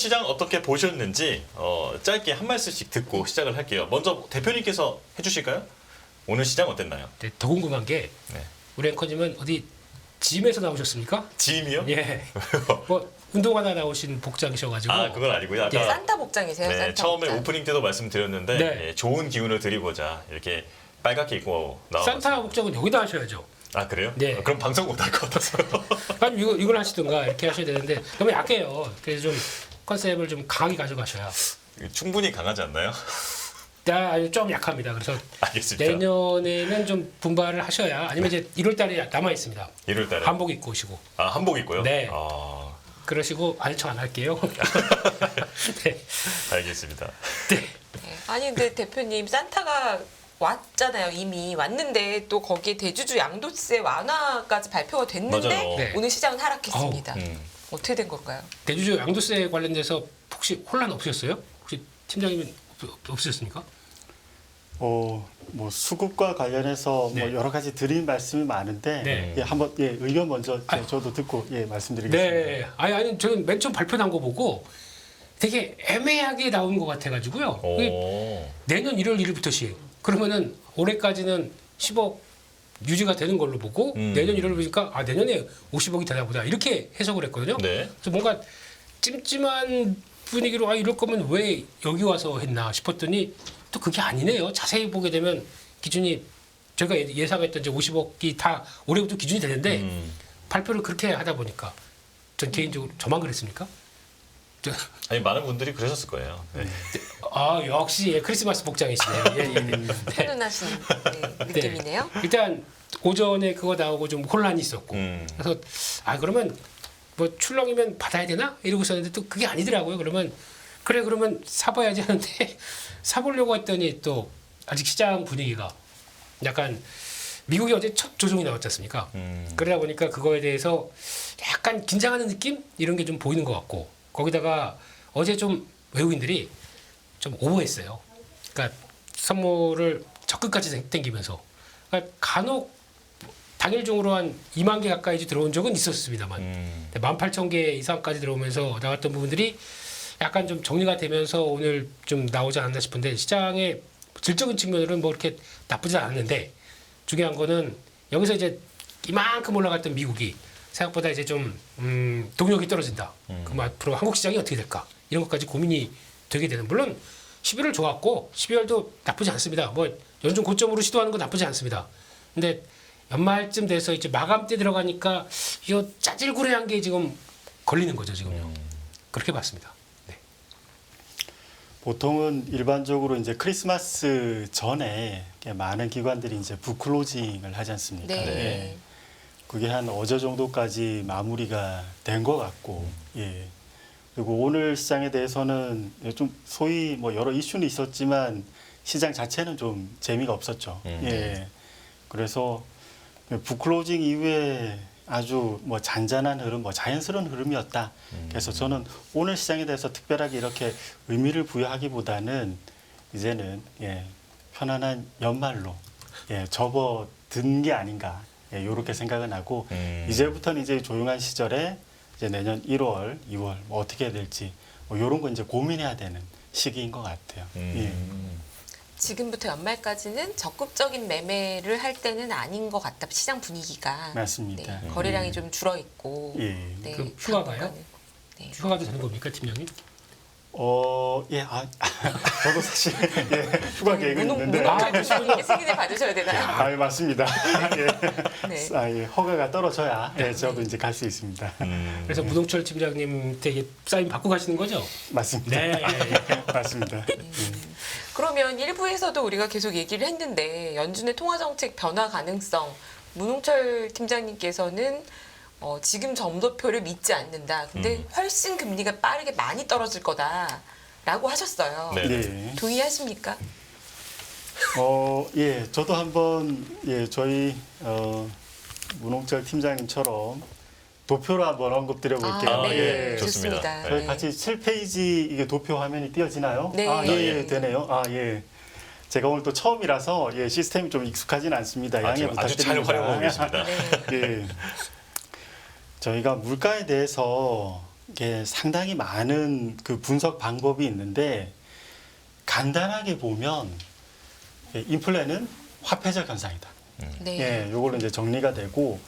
시장 어떻게 보셨는지 짧게 한 말씀씩 듣고 시작을 할게요. 먼저 대표님께서 해주실까요? 오늘 시장 어땠나요? 네, 더 궁금한 게 네. 우리 앵커님은 어디 짐에서 나오셨습니까? 짐이요? 예. 뭐 운동하다 나오신 복장이셔가지고. 아, 그건 아니고요. 아까 예. 산타 복장이세요? 네, 산타 처음에 복장. 오프닝 때도 말씀드렸는데 네. 예, 좋은 기운을 드리고자 이렇게 빨갛게 입고 나왔습니다. 산타 복장은 여기다 하셔야죠. 아, 그래요? 네. 그럼 방송 못 할 것 같아서요. 아니 이걸 하시든가 이렇게 하셔야 되는데 너무 약해요. 그래서 좀 컨셉을 좀 강하게 가져가셔야. 충분히 강하지 않나요? 아니, 좀 약합니다. 그래서 알겠습니다. 내년에는 좀 분발을 하셔야 아니면 이제 1월달에 남아 있습니다. 1월 달에. 한복 입고 오시고 아, 한복 입고요? 네. 아, 그러시고 아니 저 안 할게요. 네. 알겠습니다. 네. 네. 아니 근데 대표님 산타가 왔잖아요. 이미 왔는데 또 거기에 대주주 양도세 완화까지 발표가 됐는데 맞아요. 네. 오늘 시장은 하락했습니다. 음. 어떻게 된 건가요? 대주주 양도세 관련돼서 혹시 혼란 없으셨어요? 혹시 팀장님은 없으셨습니까? 뭐 수급과 관련해서 네. 뭐 여러 가지 드린 말씀이 많은데 네. 예, 한번 의견 먼저 저도 듣고 말씀드리겠습니다. 네. 아니 저는 맨 처음 발표 난 거 보고 되게 애매하게 나온 것 같아가지고요. 오. 내년 1월 1일부터 시행. 그러면은 올해까지는 10억 유지가 되는 걸로 보고 내년 1월 보니까 아 내년에 50억이 되나 보다 이렇게 해석을 했거든요. 네. 그래서 뭔가 찜찜한 분위기로 아 이럴 거면 왜 여기 와서 했나 싶었더니 또 그게 아니네요. 자세히 보게 되면 기준이 제가 예상했던 이제 50억이 다 올해부터 기준이 되는데 발표를 그렇게 하다 보니까 전 개인적으로 저만 그랬습니까? 아니, 많은 분들이 그러셨을 거예요. 네. 아 역시 크리스마스 복장이시네요. 예, 예. 네. 훈훈하신 네, 느낌이네요. 일단 오전에 그거 나오고 좀 혼란이 있었고 음. 그래서 아 그러면 뭐 출렁이면 받아야 되나 이러고 있었는데 또 그게 아니더라고요. 그러면 그래 그러면 사봐야지 하는데 사보려고 했더니 또 아직 시장 분위기가 약간 미국이 어제 첫 조정이 나왔지 않습니까? 그러다 보니까 그거에 대해서 약간 긴장하는 느낌 이런 게 좀 보이는 것 같고 거기다가 어제 좀 외국인들이 좀 오버했어요. 그러니까 선물을 적극까지 땡기면서 그러니까 간혹 당일 중으로 한 2만 개 가까이 들어온 적은 있었습니다만 18,000개 이상까지 들어오면서 나왔던 부분들이 약간 좀 정리가 되면서 오늘 좀 나오지 않았나 싶은데 시장의 질적인 측면으로는 뭐 이렇게 나쁘지 않았는데 중요한 거는 여기서 이제 이만큼 올라갔던 미국이 생각보다 이제 좀 동력이 떨어진다. 그럼 앞으로 한국 시장이 어떻게 될까? 이런 것까지 고민이 되게 되는. 물론 11월 좋았고 12월도 나쁘지 않습니다. 뭐 연중 고점으로 시도하는 건 나쁘지 않습니다. 근데 연말쯤 돼서 이제 마감 때 들어가니까 이 짜질구레한 게 지금 걸리는 거죠 지금요. 그렇게 봤습니다. 네. 보통은 일반적으로 이제 크리스마스 전에 많은 기관들이 이제 북클로징을 하지 않습니까? 네. 예. 그게 한 어제 정도까지 마무리가 된 것 같고, 예. 그리고 오늘 시장에 대해서는 좀 소위 뭐 여러 이슈는 있었지만 시장 자체는 좀 재미가 없었죠. 예. 그래서 북클로징 이후에 아주 뭐 잔잔한 흐름, 뭐 자연스러운 흐름이었다. 그래서 저는 오늘 시장에 대해서 특별하게 이렇게 의미를 부여하기보다는 이제는 편안한 연말로 접어든 게 아닌가. 이렇게 생각은 하고 이제부터는 이제 조용한 시절에 이제 내년 1월, 2월 뭐 어떻게 해야 될지 뭐 이런 거 이제 고민해야 되는 시기인 것 같아요. 예. 지금부터 연말까지는 적극적인 매매를 할 때는 아닌 것 같다. 시장 분위기가. 맞습니다. 네, 거래량이 좀 줄어 있고. 예. 네, 그럼 휴가가요? 당분간은. 네. 휴가도 되는 겁니까 팀장님? 저도 사실 휴가 계획은 있는데. 무농철 승인을 받으셔야 되나요? 맞습니다. 네. 허가가 떨어져야 저도 이제 갈 수 있습니다. 그래서 무동철 팀장님한테 사인 받고 가시는 거죠? 맞습니다. 네. 맞습니다. 그러면 일부에서도 우리가 계속 얘기를 했는데 연준의 통화정책 변화 가능성 문홍철 팀장님께서는 지금 점도표를 믿지 않는다. 근데 훨씬 금리가 빠르게 많이 떨어질 거다라고 하셨어요. 네. 네. 동의하십니까? 저도 한번 저희 문홍철 팀장님처럼 도표로 한번 언급드려 볼게요. 네, 좋습니다. 좋습니다. 저희 네. 같이 7페이지 이게 도표 화면이 띄어지나요? 네. 예, 되네요. 제가 오늘 또 처음이라서 시스템이 좀 익숙하지는 않습니다. 양해 지금 아주 부탁드립니다. 잘 활용하고 계십니다. 네. 예. 저희가 물가에 대해서 이게 상당히 많은 그 분석 방법이 있는데 간단하게 보면 인플레는 화폐적 현상이다. 네. 예, 요걸로 이제 정리가 되고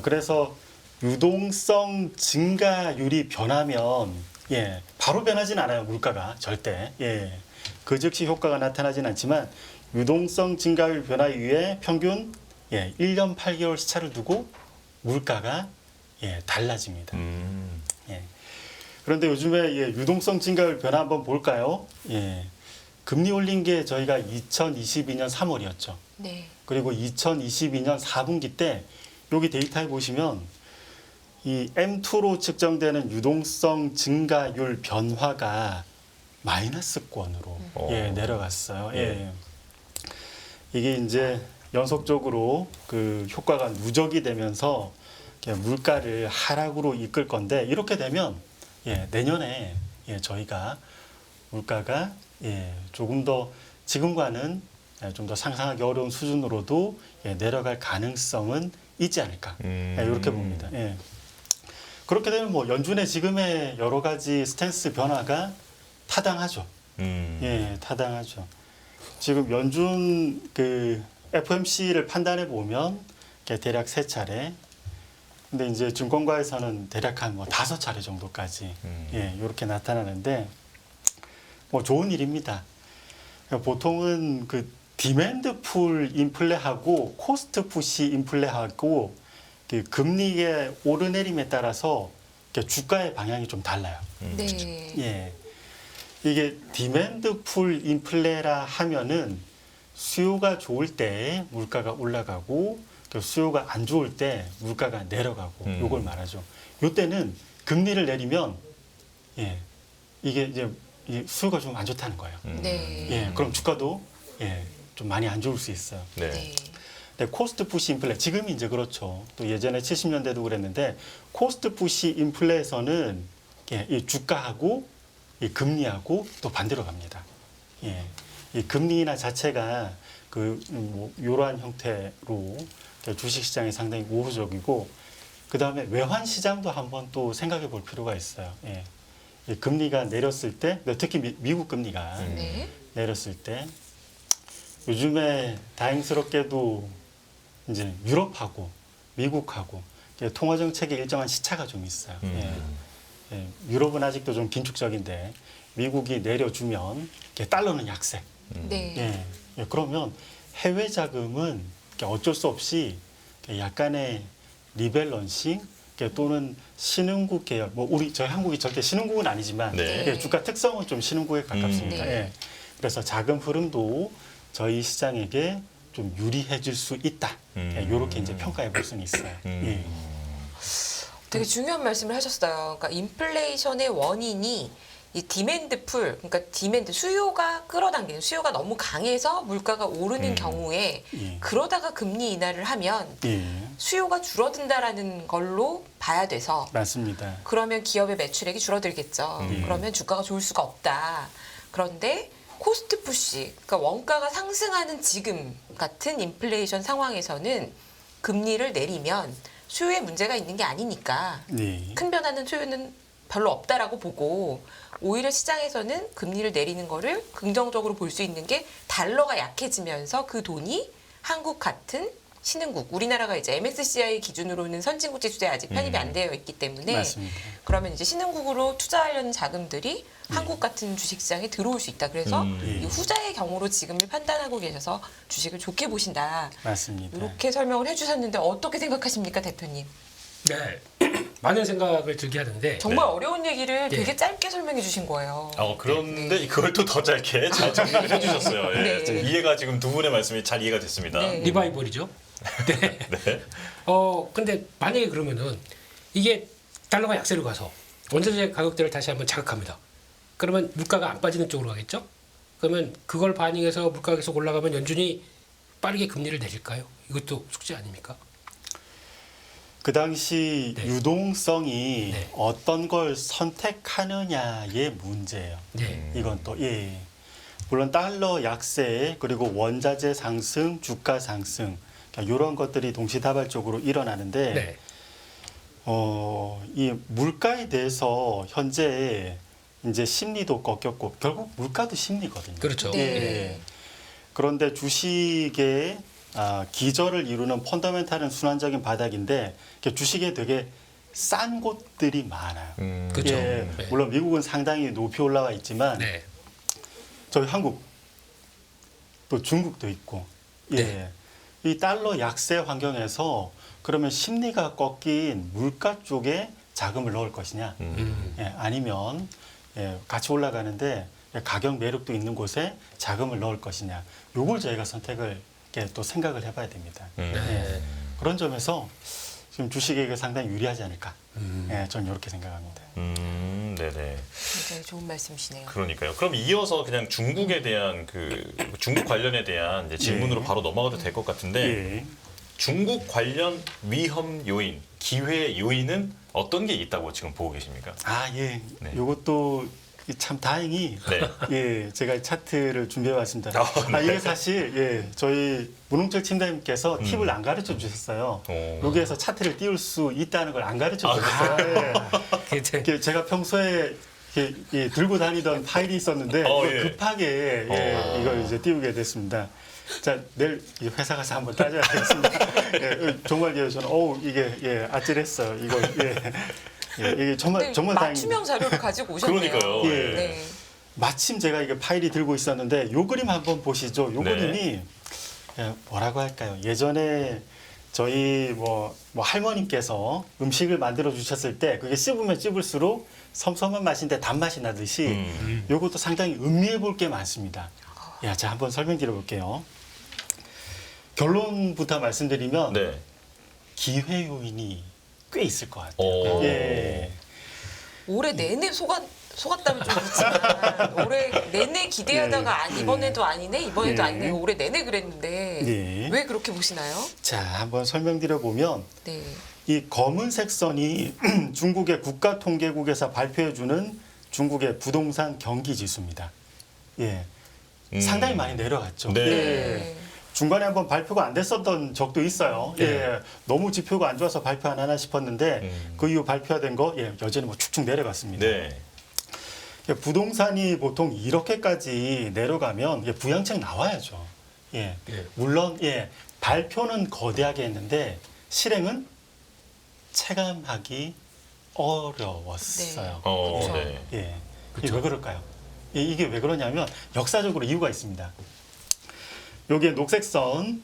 그래서 유동성 증가율이 변하면 바로 변하진 않아요. 물가가 절대. 그 즉시 효과가 나타나진 않지만 유동성 증가율 변화 이후에 평균 1년 8개월 시차를 두고 물가가 달라집니다. 예. 그런데 요즘에 유동성 증가율 변화 한번 볼까요? 금리 올린 게 저희가 2022년 3월이었죠. 네. 그리고 2022년 4분기 때 여기 데이터에 보시면 이 M2로 측정되는 유동성 증가율 변화가 마이너스권으로 내려갔어요. 이게 이제 연속적으로 그 효과가 누적이 되면서 물가를 하락으로 이끌 건데 이렇게 되면 내년에 저희가 물가가 조금 더 지금과는 좀 더 상상하기 어려운 수준으로도 내려갈 가능성은 있지 않을까 이렇게 봅니다. 그렇게 되면 뭐 연준의 지금의 여러 가지 스탠스 변화가 타당하죠. 타당하죠. 지금 연준 그 FOMC를 판단해 보면 대략 3차례. 근데 이제 증권가에서는 대략 한 뭐 5차례 정도까지 이렇게 나타나는데 뭐 좋은 일입니다. 보통은 그 디맨드 풀 인플레하고 코스트 푸시 인플레하고 그 금리의 오르내림에 따라서 주가의 방향이 좀 달라요. 네. 이게 디맨드 풀 인플레라 하면은 수요가 좋을 때 물가가 올라가고 수요가 안 좋을 때 물가가 내려가고 요걸 말하죠. 요때는 금리를 내리면 이게 이제 수요가 좀 안 좋다는 거예요. 네. 그럼 주가도 좀 많이 안 좋을 수 있어요. 네. 근데 코스트 푸시 인플레 지금이 이제 그렇죠. 또 예전에 70년대도 그랬는데 코스트 푸시 인플레에서는 이 주가하고 이 금리하고 또 반대로 갑니다. 이 금리 인하 자체가 그 뭐 이러한 형태로 주식 시장이 상당히 우호적이고 그 다음에 외환 시장도 한번 또 생각해 볼 필요가 있어요. 이 금리가 내렸을 때, 특히 미국 금리가 네. 내렸을 때 요즘에 다행스럽게도 이제 유럽하고 미국하고 통화 정책에 일정한 시차가 좀 있어요. 유럽은 아직도 좀 긴축적인데 미국이 내려주면 달러는 약세. 네. 그러면 해외 자금은 어쩔 수 없이 약간의 리밸런싱 또는 신흥국 계열, 뭐 저희 한국이 절대 신흥국은 아니지만 네. 주가 특성은 좀 신흥국에 가깝습니다. 네. 그래서 자금 흐름도 저희 시장에게 좀 유리해질 수 있다. 이렇게 이제 평가해 볼 수는 있어요. 되게 중요한 말씀을 하셨어요. 그러니까 인플레이션의 원인이 이 디맨드 풀, 그러니까 디맨드 수요가 끌어당기는 수요가 너무 강해서 물가가 오르는 경우에 그러다가 금리 인하를 하면 수요가 줄어든다라는 걸로 봐야 돼서 맞습니다. 그러면 기업의 매출액이 줄어들겠죠. 그러면 주가가 좋을 수가 없다. 그런데 코스트 푸시, 그러니까 원가가 상승하는 지금 같은 인플레이션 상황에서는 금리를 내리면 수요에 문제가 있는 게 아니니까 큰 변화는 수요는 별로 없다라고 보고 오히려 시장에서는 금리를 내리는 거를 긍정적으로 볼 수 있는 게 달러가 약해지면서 그 돈이 한국 같은 신흥국, 우리나라가 이제 MSCI 기준으로는 선진국 지수에 아직 편입이 안 되어 있기 때문에 맞습니다. 그러면 이제 신흥국으로 투자하려는 자금들이 한국 같은 주식시장에 들어올 수 있다. 그래서 이 후자의 경우로 지금을 판단하고 계셔서 주식을 좋게 보신다. 맞습니다. 이렇게 설명을 해주셨는데 어떻게 생각하십니까, 대표님? 네. 많은 생각을 들게 하는데 정말 네. 어려운 얘기를 네. 되게 짧게 설명해 주신 거예요. 그런데 그걸 또 더 짧게 잘 정리를 해주셨어요. 네. 지금 이해가 지금 두 분의 말씀이 잘 이해가 됐습니다. 네. 리바이벌이죠. 네. 네. 근데 만약에 그러면은 이게 달러가 약세로 가서 원자재 가격대를 다시 한번 자극합니다. 그러면 물가가 안 빠지는 쪽으로 가겠죠? 그러면 그걸 반영해서 물가가 계속 올라가면 연준이 빠르게 금리를 내릴까요? 이것도 숙제 아닙니까? 그 당시 네. 유동성이 네. 어떤 걸 선택하느냐의 문제예요. 네. 이건 또 물론 달러 약세 그리고 원자재 상승, 주가 상승 이런 것들이 동시다발적으로 일어나는데 네. 이 물가에 대해서 현재 이제 심리도 꺾였고 결국 물가도 심리거든요. 그렇죠. 네. 예. 그런데 주식의 기저를 이루는 펀더멘탈은 순환적인 바닥인데 주식에 되게 싼 곳들이 많아요. 그렇죠. 예, 네. 물론 미국은 상당히 높이 올라와 있지만 네. 저희 한국 또 중국도 있고 예. 네. 이 달러 약세 환경에서 그러면 심리가 꺾인 물가 쪽에 자금을 넣을 것이냐 예, 아니면 같이 올라가는데 가격 매력도 있는 곳에 자금을 넣을 것이냐 요걸 저희가 선택을 이렇게 또 생각을 해봐야 됩니다. 예, 그런 점에서 지금 주식에게 상당히 유리하지 않을까 저는 이렇게 생각합니다. 네네. 굉장히 좋은 말씀이시네요. 그러니까요. 그럼 이어서 그냥 중국에 대한 중국 관련에 대한 이제 질문으로 예. 바로 넘어가도 될 것 같은데 예. 중국 관련 위험 요인, 기회 요인은 어떤 게 있다고 지금 보고 계십니까? 예. 네. 요것도 참 다행히 네. 예, 제가 이 차트를 준비해 왔습니다. 네. 이게 사실 저희 문홍철 팀장님께서 팁을 안 가르쳐 주셨어요. 오. 여기에서 차트를 띄울 수 있다는 걸 안 가르쳐 주셨어요. 굉장히 이게 제가 평소에 이렇게 들고 다니던 파일이 있었는데 이걸 예. 급하게 이걸 이제 띄우게 됐습니다. 자, 내일 이 회사 가서 한번 따져야 되겠습니다. 정말 저는 이게 아찔했어요. 이거 이게 정말 다행입니다. 맞춤형 자료를 가지고 오셨네요. 그러니까요. 예. 네. 마침 제가 이게 파일이 들고 있었는데 요 그림 한번 보시죠. 요 네. 그림이 뭐라고 할까요? 예전에 저희 뭐 할머님께서 음식을 만들어 주셨을 때 그게 씹으면 씹을수록 섬섬한 맛인데 단맛이 나듯이 요것도 상당히 음미해 볼 게 많습니다. 자, 한번 설명드려 볼게요. 결론부터 말씀드리면 네. 기회 요인이 꽤 있을 것 같아요. 오. 예. 올해 내내 속았다면 좀 그렇지만 올해 내내 기대하다가 이번에도 아니네 이번에도 예. 아니네 올해 내내 그랬는데 예. 왜 그렇게 보시나요? 자, 한번 설명드려 보면 네. 이 검은색 선이 중국의 국가통계국에서 발표해주는 중국의 부동산 경기 지수입니다. 예, 상당히 많이 내려갔죠. 네. 예, 중간에 한번 발표가 안 됐었던 적도 있어요. 예, 너무 지표가 안 좋아서 발표 안 하나 싶었는데 그 이후 발표된 거 여전히 축축 내려갔습니다. 네. 부동산이 보통 이렇게까지 내려가면 부양책 나와야죠. 예, 물론 발표는 거대하게 했는데 실행은 체감하기 어려웠어요. 그렇죠. 네. 예, 이게 왜 그럴까요? 이게 왜 그러냐면 역사적으로 이유가 있습니다. 여기에 녹색 선,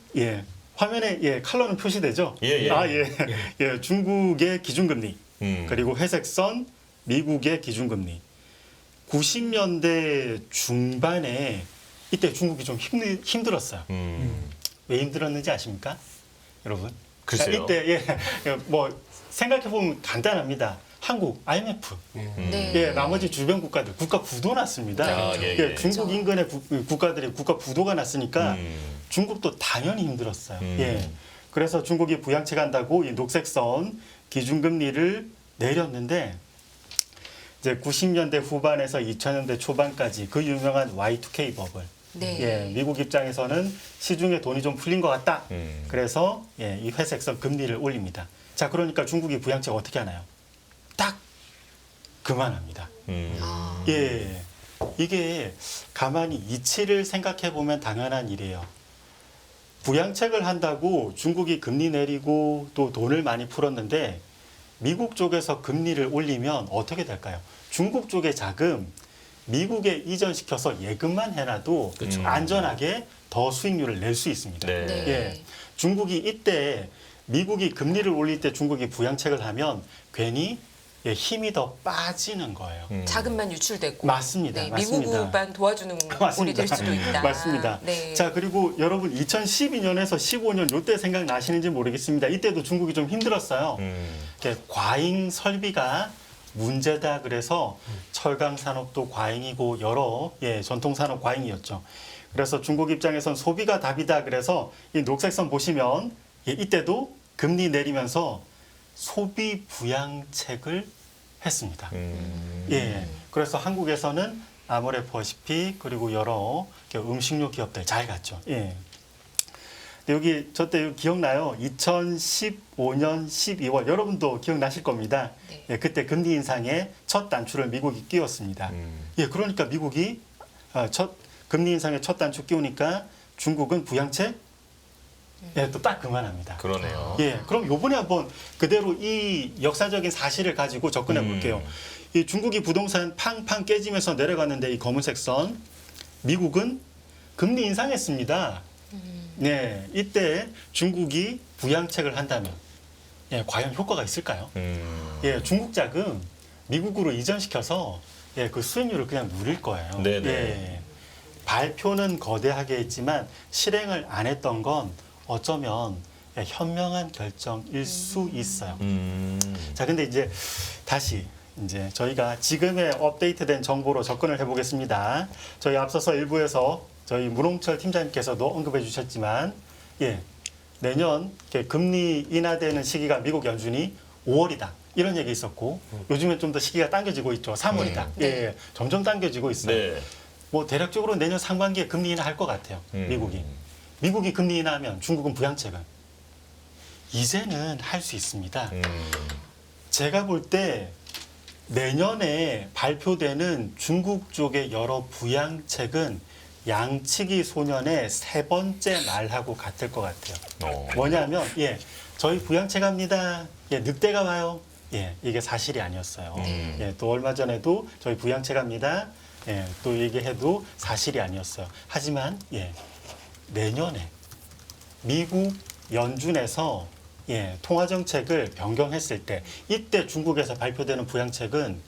화면에 컬러는 표시되죠? 예. 중국의 기준금리, 음. 그리고 회색 선, 미국의 기준금리. 90년대 중반에 이때 중국이 좀 힘들었어요. 왜 힘들었는지 아십니까? 여러분? 글쎄요. 이때 생각해 보면 간단합니다. 한국 IMF, 네. 나머지 주변 국가들 국가 부도 났습니다. 예. 중국 인근의 국가들이 국가 부도가 났으니까 중국도 당연히 힘들었어요. 그래서 중국이 부양책 한다고 이 녹색선 기준금리를 내렸는데 이제 90년대 후반에서 2000년대 초반까지 그 유명한 Y2K 버블. 네. 미국 입장에서는 시중에 돈이 좀 풀린 것 같다. 그래서 이 회색선 금리를 올립니다. 자, 그러니까 중국이 부양책 어떻게 하나요? 딱 그만합니다. 이게 가만히 이치를 생각해 보면 당연한 일이에요. 부양책을 한다고 중국이 금리 내리고 또 돈을 많이 풀었는데 미국 쪽에서 금리를 올리면 어떻게 될까요? 중국 쪽의 자금 미국에 이전시켜서 예금만 해놔도 안전하게 더 수익률을 낼 수 있습니다. 네. 네. 중국이 이때 미국이 금리를 올릴 때 중국이 부양책을 하면 괜히 힘이 더 빠지는 거예요. 자금만 유출되고 맞습니다. 네, 맞습니다. 미국만 도와주는 꼴이 될 수도 있다. 맞습니다. 네. 자, 그리고 여러분 2012년에서 15년 이때 생각나시는지 모르겠습니다. 이때도 중국이 좀 힘들었어요. 과잉 설비가 문제다 그래서 철강 산업도 과잉이고 여러 전통 산업 과잉이었죠. 그래서 중국 입장에선 소비가 답이다 그래서 이 녹색선 보시면 이때도 금리 내리면서 소비 부양책을 했습니다. 그래서 한국에서는 아모레 퍼시픽 그리고 여러 음식료 기업들 잘 갔죠. 근데 여기 저 때 기억나요? 2015년 12월 여러분도 기억나실 겁니다. 네. 예, 그때 금리 인상의 첫 단추를 미국이 끼웠습니다. 예, 그러니까 미국이 첫 금리 인상의 첫 단추 끼우니까 중국은 부양책 예, 또 딱 그만합니다. 그러네요. 예, 그럼 요번에 한번 그대로 이 역사적인 사실을 가지고 접근해 볼게요. 이 중국이 부동산 팡팡 깨지면서 내려갔는데 이 검은색 선 미국은 금리 인상했습니다. 네, 이때 중국이 부양책을 한다면 예, 과연 효과가 있을까요? 예, 중국 자금 미국으로 이전시켜서 예, 그 수익률을 그냥 누릴 거예요. 네네. 예, 발표는 거대하게 했지만 실행을 안 했던 건 어쩌면 예, 현명한 결정일 수 있어요. 자, 근데 이제 다시 이제 저희가 지금의 업데이트된 정보로 접근을 해보겠습니다. 저희 앞서서 일부에서 저희 문홍철 팀장님께서도 언급해 주셨지만, 예, 내년 이렇게 금리 인하되는 시기가 미국 연준이 5월이다. 이런 얘기 있었고, 요즘엔 좀 더 시기가 당겨지고 있죠. 3월이다. 네. 예, 점점 당겨지고 있어요. 네. 뭐 대략적으로 내년 상반기에 금리 인하할 것 같아요. 미국이. 미국이 금리 인하하면 중국은 부양책은 이제는 할 수 있습니다. 제가 볼 때 내년에 발표되는 중국 쪽의 여러 부양책은 양치기 소년의 세 번째 말하고 같을 것 같아요. 뭐냐면 예, 저희 부양책 합니다. 예, 늑대가 와요. 예, 이게 사실이 아니었어요. 예, 또 얼마 전에도 저희 부양책 합니다. 예, 또 얘기해도 사실이 아니었어요. 하지만 예, 내년에 미국 연준에서 예, 통화 정책을 변경했을 때 이때 중국에서 발표되는 부양책은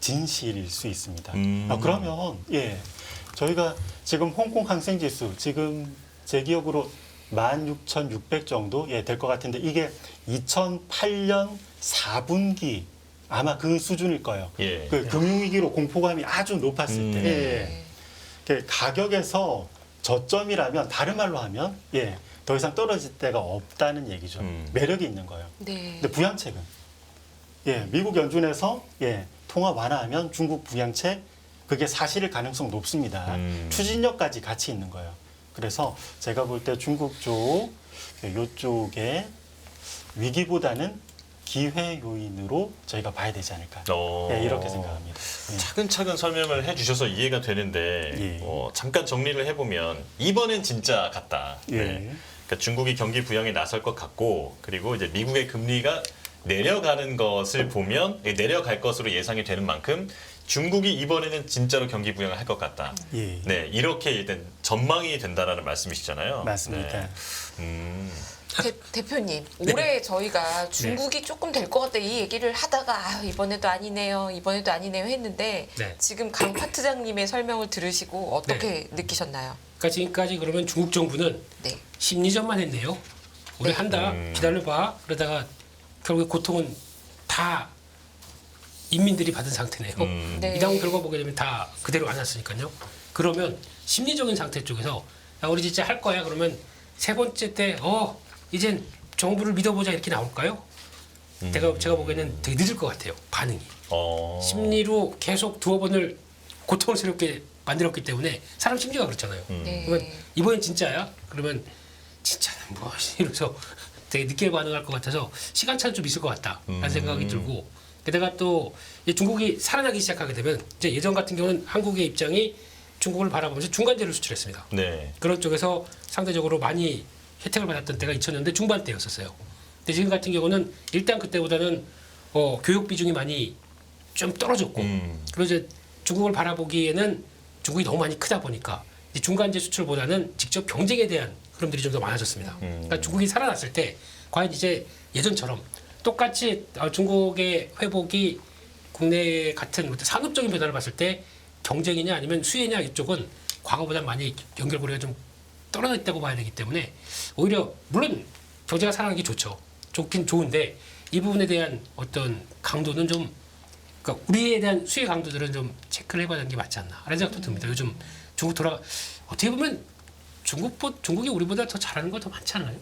진실일 수 있습니다. 그러면 예, 저희가 지금 홍콩 항생 지수 지금 제 기억으로 16,600 정도 예, 될 것 같은데 이게 2008년 4분기 아마 그 수준일 거예요. 예. 그 금융위기로 공포감이 아주 높았을 때 네. 그 가격에서 저점이라면 다른 말로 하면 예, 더 이상 떨어질 데가 없다는 얘기죠. 매력이 있는 거예요. 네. 근데 부양책은 예, 미국 연준에서 예, 통화 완화하면 중국 부양책 그게 사실일 가능성 높습니다. 추진력까지 같이 있는 거예요. 그래서 제가 볼 때 중국 쪽 요쪽에 위기보다는 기회 요인으로 저희가 봐야 되지 않을까. 예, 이렇게 생각합니다. 예. 차근차근 설명을 해주셔서 이해가 되는데 예. 잠깐 정리를 해보면 이번엔 진짜 같다. 예. 그러니까 중국이 경기 부양에 나설 것 같고 그리고 이제 미국의 금리가 내려가는 것을 보면 내려갈 것으로 예상이 되는 만큼 중국이 이번에는 진짜로 경기 부양을 할 것 같다. 예. 네, 이렇게 일단 전망이 된다라는 말씀이시잖아요. 맞습니다. 네. 대표님, 올해 저희가 중국이 조금 될 것 같다 이 얘기를 하다가 아, 이번에도 아니네요, 이번에도 아니네요 했는데 네. 지금 강 파트장님의 설명을 들으시고 어떻게 느끼셨나요? 그러니까 지금까지 그러면 중국 정부는 네. 심리전만 했네요. 우리 한다 기다려봐. 그러다가 결국에 고통은 다 인민들이 받은 상태네요. 네. 이 다음 결과 보게 되면 다 그대로 안 왔으니까요. 그러면 심리적인 상태 쪽에서 야, 우리 진짜 할 거야. 그러면 세 번째 때 이젠 정부를 믿어보자 이렇게 나올까요? 제가 보기에는 되게 늦을 것 같아요. 반응이. 심리로 계속 두어 번을 고통스럽게 만들었기 때문에 사람 심리가 그렇잖아요. 네. 그러면 이번엔 진짜야? 그러면 진짜는 뭐 이러면서 되게 늦게 반응할 것 같아서 시간차는 좀 있을 것 같다라는 생각이 들고 게다가 또 이제 중국이 살아나기 시작하게 되면 이제 예전 같은 경우는 한국의 입장이 중국을 바라보면서 중간재를 수출했습니다. 네. 그런 쪽에서 상대적으로 많이 혜택을 받았던 때가 2000년대 중반 때였었어요. 근데 지금 같은 경우는 일단 그때보다는 교육 비중이 많이 좀 떨어졌고 그리고 이제 중국을 바라보기에는 중국이 너무 많이 크다 보니까 이제 중간재 수출보다는 직접 경쟁에 대한 흐름들이 좀 더 많아졌습니다. 그러니까 중국이 살아났을 때 과연 이제 예전처럼 똑같이 중국의 회복이 국내 같은 산업적인 변화를 봤을 때 경쟁이냐 아니면 수혜냐 이쪽은 과거보다 많이 연결고리가 좀 떨어져 있다고 봐야 되기 때문에 오히려 물론 경제가 살아나는 게 좋긴 좋은데 이 부분에 대한 어떤 강도는 좀 그러니까 우리에 대한 수혜 강도들은 좀 체크를 해봐야 되는 게 맞지 않나 라는 생각도 듭니다. 요즘 중국 어떻게 보면 중국이 우리보다 더 잘하는 거 더 많지 않나요?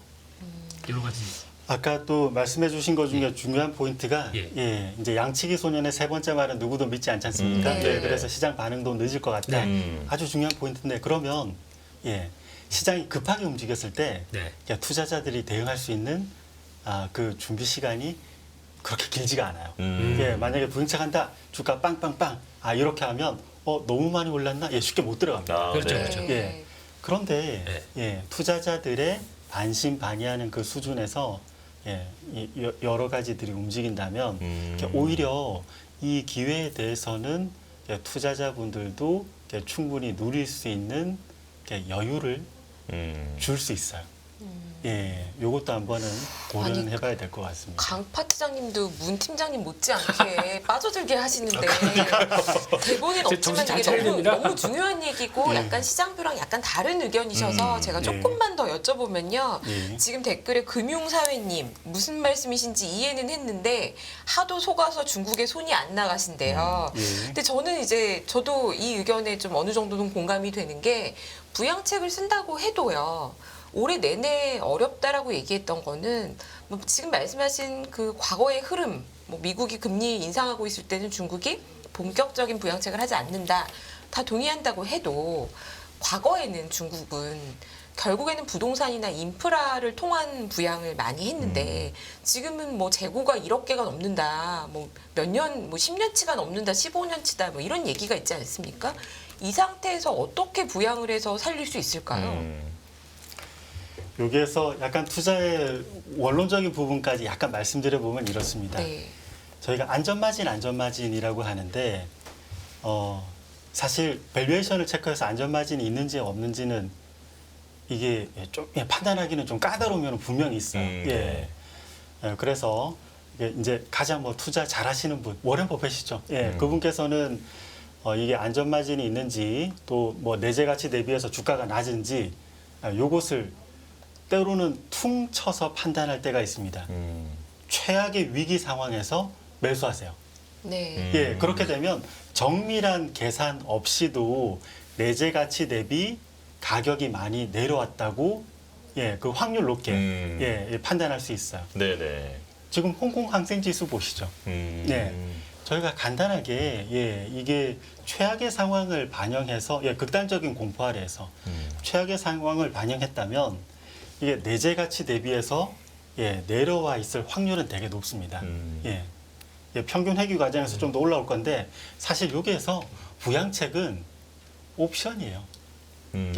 여러 가지. 아까 또 말씀해 주신 것 중에 중요한 포인트가 예. 이제 양치기 소년의 세 번째 말은 누구도 믿지 않지 않습니까? 네. 네, 그래서 시장 반응도 늦을 것 같다. 네. 아주 중요한 포인트인데 그러면 예, 시장이 급하게 움직였을 때 네. 투자자들이 대응할 수 있는 그 준비 시간이 그렇게 길지가 않아요. 음. 예, 만약에 부양책한다 주가 빵빵빵 이렇게 하면 너무 많이 올랐나? 쉽게 못 들어갑니다. 그렇죠, 네. 그렇죠. 예. 그런데 투자자들의 반신반의하는 그 수준에서 여러 가지들이 움직인다면 오히려 이 기회에 대해서는 투자자분들도 충분히 누릴 수 있는 여유를 줄 수 있어요. 요것도 한번은 고려는 아니, 해봐야 될 것 같습니다. 강 파트장님도 문 팀장님 못지않게 빠져들게 하시는데 대본엔 없지만 정신 이게 잘 차립니다. 너무 중요한 얘기고 약간 시장표랑 약간 다른 의견이셔서 제가 조금만 더 여쭤보면요. 지금 댓글에 금융사회님 무슨 말씀이신지 이해는 했는데 하도 속아서 중국에 손이 안 나가신대요. 근데 저도 이 의견에 좀 어느 정도는 공감이 되는 게 부양책을 쓴다고 해도요. 올해 내내 어렵다라고 얘기했던 거는 뭐 지금 말씀하신 그 과거의 흐름, 뭐 미국이 금리 인상하고 있을 때는 중국이 본격적인 부양책을 하지 않는다, 다 동의한다고 해도 과거에는 중국은 결국에는 부동산이나 인프라를 통한 부양을 많이 했는데 지금은 뭐 재고가 1억 개가 넘는다, 뭐 몇 년, 뭐 10년치가 넘는다, 15년치다, 뭐 이런 얘기가 있지 않습니까? 이 상태에서 어떻게 부양을 해서 살릴 수 있을까요? 여기에서 약간 투자의 원론적인 부분까지 약간 말씀드려보면 이렇습니다. 네. 저희가 안전마진이라고 하는데 사실 밸류에이션을 체크해서 안전마진이 있는지 없는지는 이게 좀 판단하기는 좀 까다로우면 분명히 있어요. 네. 그래서 이제 가장 뭐 투자 잘하시는 분 워렌 버핏이죠. 그분께서는 이게 안전마진이 있는지 또 뭐 내재 가치 대비해서 주가가 낮은지 요것을 때로는 퉁 쳐서 판단할 때가 있습니다. 최악의 위기 상황에서 매수하세요. 네. 그렇게 되면 정밀한 계산 없이도 내재 가치 대비 가격이 많이 내려왔다고 그 확률 높게 판단할 수 있어요. 네네. 지금 홍콩 항생 지수 보시죠. 저희가 간단하게 이게 최악의 상황을 반영해서 극단적인 공포 아래에서 최악의 상황을 반영했다면 이게 내재 가치 대비해서 내려와 있을 확률은 되게 높습니다. 평균 회귀 과정에서 좀 더 올라올 건데 사실 여기에서 부양책은 옵션이에요.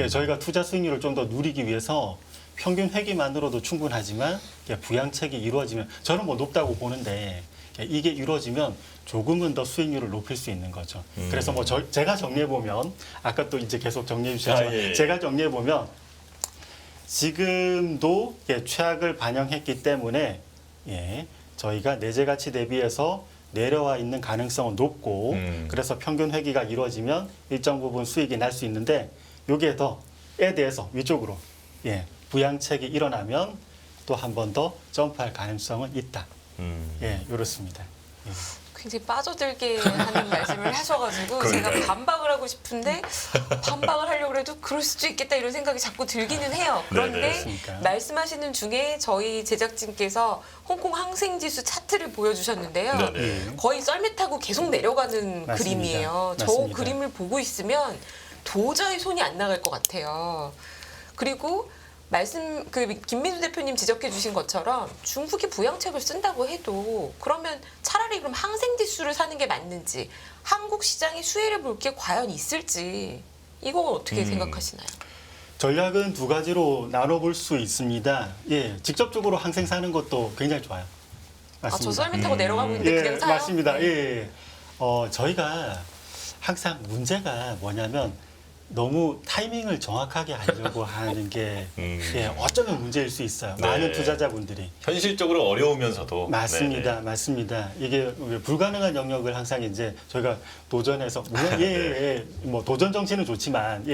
저희가 투자 수익률을 좀 더 누리기 위해서 평균 회귀만으로도 충분하지만 부양책이 이루어지면 저는 뭐 높다고 보는데 이게 이루어지면 조금은 더 수익률을 높일 수 있는 거죠. 그래서 뭐 제가 정리해 보면 아까 또 이제 계속 정리해 주셨지만 제가 정리해 보면 지금도 최악을 반영했기 때문에 저희가 내재 가치 대비해서 내려와 있는 가능성은 높고 그래서 평균 회귀가 이루어지면 일정 부분 수익이 날 수 있는데 여기에 더에 대해서 위쪽으로 부양책이 일어나면 또 한 번 더 점프할 가능성은 있다. 이렇습니다. 굉장히 빠져들게 하는 말씀을 하셔가지고 제가 반박을 하고 싶은데 반박을 하려고 해도 그럴 수도 있겠다 이런 생각이 자꾸 들기는 해요. 그런데 그렇습니까? 말씀하시는 중에 저희 제작진께서 홍콩 항생지수 차트를 보여주셨는데요. 네네. 거의 썰매 타고 계속 내려가는 맞습니다. 그림이에요. 저 맞습니다. 그림을 보고 있으면 도저히 손이 안 나갈 것 같아요. 그리고 김민수 대표님 지적해 주신 것처럼 중국이 부양책을 쓴다고 해도 그러면 차라리 그럼 항생지수를 사는 게 맞는지 한국 시장이 수혜를 볼 게 과연 있을지 이거 어떻게 생각하시나요? 전략은 두 가지로 나눠볼 수 있습니다. 직접적으로 항생 사는 것도 굉장히 좋아요. 맞습니다. 저 썰매 타고 내려가고 있는데 그냥 사요? 맞습니다. 네. 저희가 항상 문제가 뭐냐면 너무 타이밍을 정확하게 하려고 하는 게 어쩌면 문제일 수 있어요. 네. 많은 투자자분들이. 현실적으로 어려우면서도. 맞습니다. 네네. 맞습니다. 이게 불가능한 영역을 항상 이제 저희가 도전해서 물론 뭐 도전 정신은 좋지만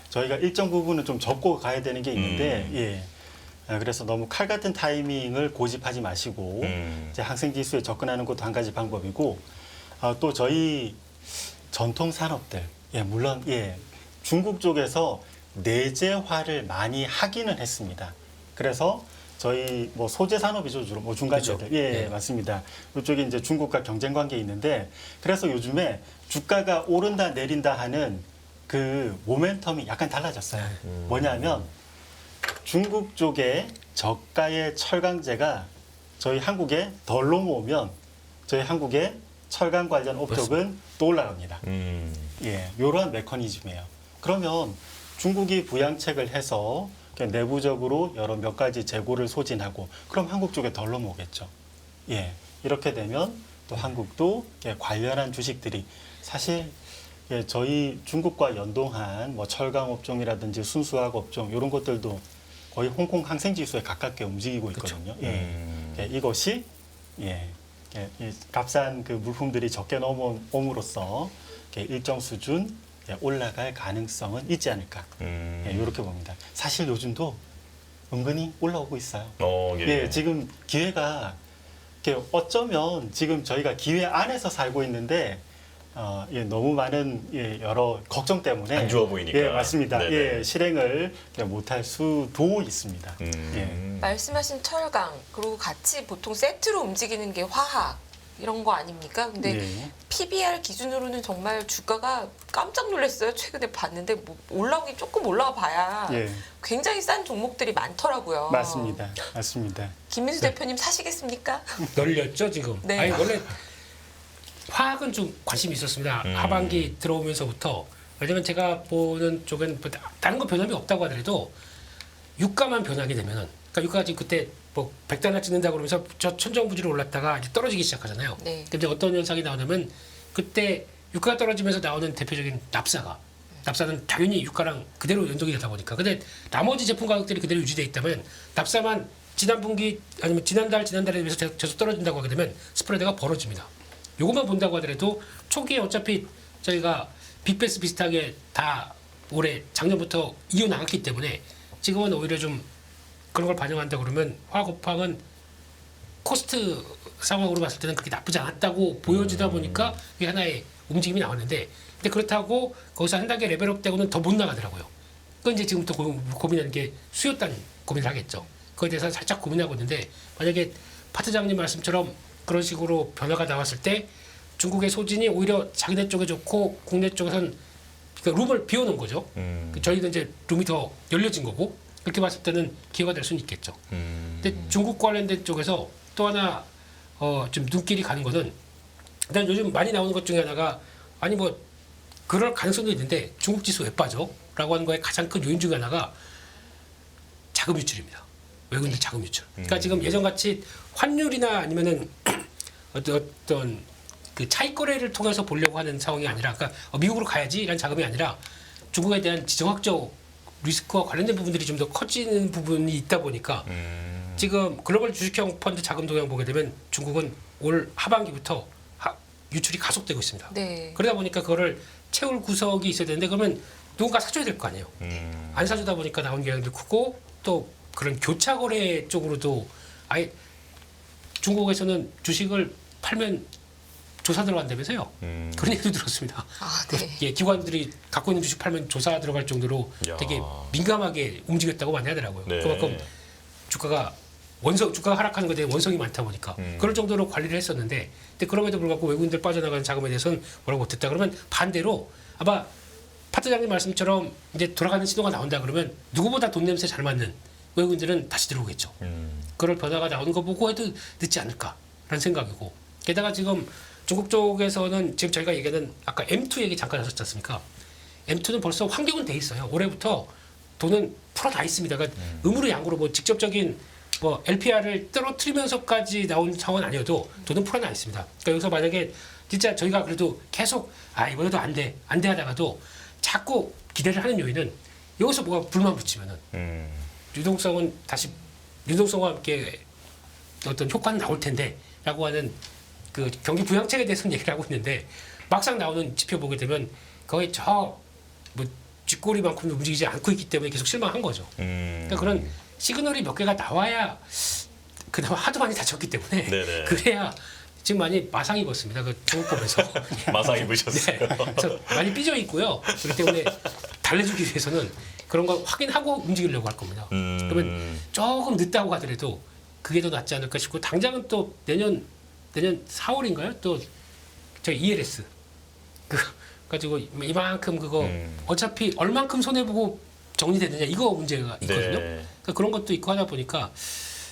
저희가 일정 부분은 좀 접고 가야 되는 게 있는데 그래서 너무 칼 같은 타이밍을 고집하지 마시고 이제 항생 지수에 접근하는 것도 한 가지 방법이고 또 저희 전통 산업들 물론 중국 쪽에서 내재화를 많이 하기는 했습니다. 그래서 저희 뭐 소재 산업이죠 주로 뭐 중간재들 그렇죠. 맞습니다. 이쪽에 이제 중국과 경쟁 관계에 있는데 그래서 요즘에 주가가 오른다 내린다 하는 그 모멘텀이 약간 달라졌어요. 뭐냐면 중국 쪽에 저가의 철강제가 저희 한국에 덜 넘어오면 저희 한국의 철강 관련 업적은 또 올라갑니다. 예, 이러한 메커니즘이에요. 그러면 중국이 부양책을 해서 내부적으로 여러 몇 가지 재고를 소진하고 그럼 한국 쪽에 덜 넘어오겠죠. 예, 이렇게 되면 또 한국도 관련한 주식들이 사실 저희 중국과 연동한 뭐 철강 업종이라든지 순수화학 업종 이런 것들도 거의 홍콩 항생지수에 가깝게 움직이고 있거든요. 예, 이것이 이 값싼 그 물품들이 적게 넘어옴으로써 일정 수준 올라갈 가능성은 있지 않을까 이렇게 봅니다. 사실 요즘도 은근히 올라오고 있어요. 예, 지금 기회가 어쩌면 지금 저희가 기회 안에서 살고 있는데 너무 많은 여러 걱정 때문에 안 좋아 보이니까. 예, 맞습니다. 네네. 예, 실행을 못할 수도 있습니다. 예. 말씀하신 철강 그리고 같이 보통 세트로 움직이는 게 화학 이런 거 아닙니까? 근데 네. PBR 기준으로는 정말 주가가 깜짝 놀랐어요. 최근에 봤는데 뭐 올라오긴 조금 올라와 봐야 예. 굉장히 싼 종목들이 많더라고요. 맞습니다. 맞습니다. 김민수 네. 대표님 사시겠습니까? 널렸죠 지금. 네. 아니 원래 화학은 좀 관심이 있었습니다. 하반기 들어오면서부터. 왜냐면 제가 보는 쪽은 뭐 다른 건 변함이 없다고 하더라도 유가만 변하게 되면은 그러니까 유가가 지금 그때 뭐 100달러 찍는다 그러면서 저 천정부지로 올랐다가 이제 떨어지기 시작하잖아요. 네. 근데 어떤 현상이 나오냐면 그때 유가가 떨어지면서 나오는 대표적인 납사는 당연히 유가랑 그대로 연동이 되다 보니까 근데 나머지 제품 가격들이 그대로 유지돼 있다면 납사만 지난 분기 아니면 지난달에 비해서 계속 떨어진다고 하게 되면 스프레드가 벌어집니다. 요것만 본다고 하더라도 초기에 어차피 저희가 빅베스 비슷하게 다 올해 작년부터 이어나갔기 때문에 지금은 오히려 좀 그런 걸 반영한다 그러면 화학업황은 코스트 상황으로 봤을 때는 그렇게 나쁘지 않았다고 보여지다 보니까 그게 하나의 움직임이 나왔는데 근데 그렇다고 거기서 한 단계 레벨업되고는 더 못 나가더라고요. 그건 이제 지금부터 고민하는 게 수요 단 고민을 하겠죠. 그거에 대해서 살짝 고민하고 있는데 만약에 파트장님 말씀처럼 그런 식으로 변화가 나왔을 때 중국의 소진이 오히려 자기네 쪽에 좋고 국내 쪽에선 그러니까 룸을 비워놓은 거죠. 저희는 이제 룸이 더 열려진 거고 그렇게 봤을 때는 기회가 될 수는 있겠죠. 근데 중국 관련된 쪽에서 또 하나 좀 눈길이 가는 거는 일단 요즘 많이 나오는 것 중에 하나가 아니 뭐 그럴 가능성도 있는데 중국 지수 왜 빠져? 라고 하는 거에 가장 큰 요인 중에 하나가 자금 유출입니다. 외국인들 자금 유출. 그러니까 지금 예전같이 환율이나 아니면은 어떤 그 차익 거래를 통해서 보려고 하는 상황이 아니라 그러니까 미국으로 가야지라는 자금이 아니라 중국에 대한 지정학적 리스크와 관련된 부분들이 좀 더 커지는 부분이 있다 보니까 지금 글로벌 주식형 펀드 자금 동향 보게 되면 중국은 올 하반기부터 유출이 가속되고 있습니다. 네. 그러다 보니까 그거를 채울 구석이 있어야 되는데 그러면 누군가 사줘야 될 거 아니에요. 안 사주다 보니까 나온 경향도 크고 또 그런 교차 거래 쪽으로도 아예 중국에서는 주식을 팔면 조사 들어간다면서요. 그런 얘기도 들었습니다. 아, 네. 예, 기관들이 갖고 있는 주식 팔면 조사 들어갈 정도로 야. 되게 민감하게 움직였다고 많이 하더라고요. 네. 그만큼 주가가 하락하는 것에 대한 원성이 많다 보니까 그럴 정도로 관리를 했었는데 근데 그럼에도 불구하고 외국인들 빠져나가는 자금에 대해서는 뭐라고 못했다 그러면 반대로 아마 파트장님 말씀처럼 이제 돌아가는 신호가 나온다 그러면 누구보다 돈 냄새 잘 맞는 외국인들은 다시 들어오겠죠. 그럴 변화가 나오는 거 보고 해도 늦지 않을까라는 생각이고 게다가 지금 중국 쪽에서는 지금 저희가 얘기하는 아까 M2 얘기 잠깐 하셨지 않습니까? M2는 벌써 환경은 돼 있어요. 올해부터 돈은 풀어 다 있습니다. 그러니까 음으로 양으로 뭐 직접적인 뭐 LPR을 떨어뜨리면서까지 나온 상황은 아니어도 돈은 풀어놔 있습니다. 그러니까 여기서 만약에 진짜 저희가 그래도 계속 이번에도 안 돼 하다가도 자꾸 기대를 하는 요인은 여기서 뭐가 불만 붙이면은 유동성과 함께 어떤 효과는 나올 텐데라고 하는 그 경기 부양책에 대해서는 얘기를 하고 있는데 막상 나오는 지표 보게 되면 거의 뭐 쥐꼬리만큼도 움직이지 않고 있기 때문에 계속 실망한 거죠. 그러니까 그런 시그널이 몇 개가 나와야 그나마 하도 많이 다쳤기 때문에 네네. 그래야 지금 많이 마상 입었습니다. 그 중국법에서 마상 입으셨어요. 네, 그래서 많이 삐져 있고요. 그렇기 때문에 달래주기 위해서는 그런 걸 확인하고 움직이려고 할 겁니다. 그러면 조금 늦다고 하더라도 그게 더 낫지 않을까 싶고 당장은 또 내년 4월인가요? 또 저희 ELS 그 가지고 이만큼 그거 어차피 얼만큼 손해 보고 정리되느냐 이거 문제가 있거든요. 네. 그러니까 그런 것도 있고 하다 보니까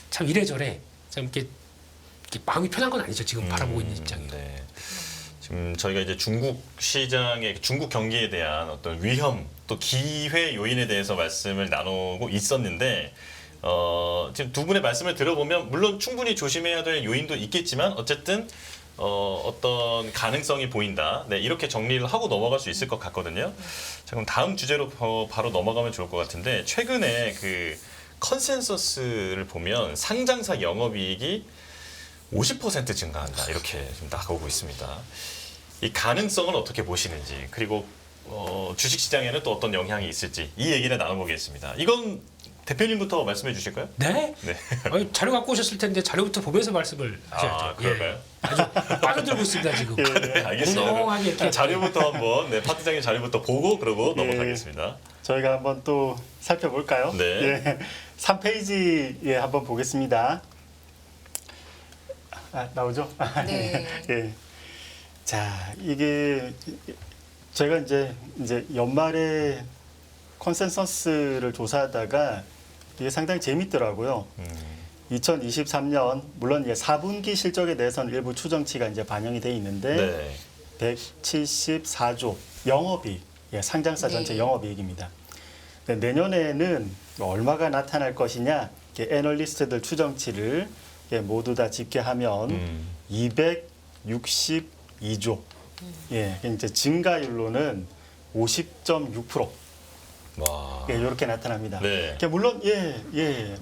참 이래저래 참 이렇게 마음이 편한 건 아니죠. 지금 바라보고 있는 입장이. 네. 지금 저희가 이제 중국 시장의 중국 경기에 대한 어떤 위험 또 기회 요인에 대해서 말씀을 나누고 있었는데 지금 두 분의 말씀을 들어보면 물론 충분히 조심해야 될 요인도 있겠지만 어쨌든 어떤 가능성이 보인다. 네, 이렇게 정리를 하고 넘어갈 수 있을 것 같거든요. 자, 그럼 다음 주제로 바로 넘어가면 좋을 것 같은데 최근에 그 컨센서스를 보면 상장사 영업이익이 50% 증가한다 이렇게 좀 나오고 있습니다. 이 가능성은 어떻게 보시는지 그리고 주식시장에는 또 어떤 영향이 있을지 이 얘기를 나눠보겠습니다. 이건 대표님부터 말씀해 주실까요? 네? 네. 자료 갖고 오셨을 텐데 자료부터 보면서 말씀을 하셔야죠. 아, 그럴까요? 아주 빠져들고 있습니다 지금. 네, 알겠습니다. 몽롱하게 이렇게. 자료부터 한번 파트장의 자료부터 보고 그러고 넘어가겠습니다. 저희가 한번 또 살펴볼까요? 네. 예. 3페이지에 한번 보겠습니다. 나오죠? 네. 예. 자, 이게 제가 이제 연말에 컨센서스를 조사하다가 이게 상당히 재밌더라고요. 2023년 물론 이제 4분기 실적에 대해서는 일부 추정치가 이제 반영이 돼 있는데 네. 174조 영업이익, 상장사 전체 네. 영업이익입니다. 내년에는 얼마가 나타날 것이냐, 이렇게 애널리스트들 추정치를 모두 다 집계하면 262조. 예, 이제 증가율로는 50.6%. 와. 예, 이렇게 나타납니다. 네. 물론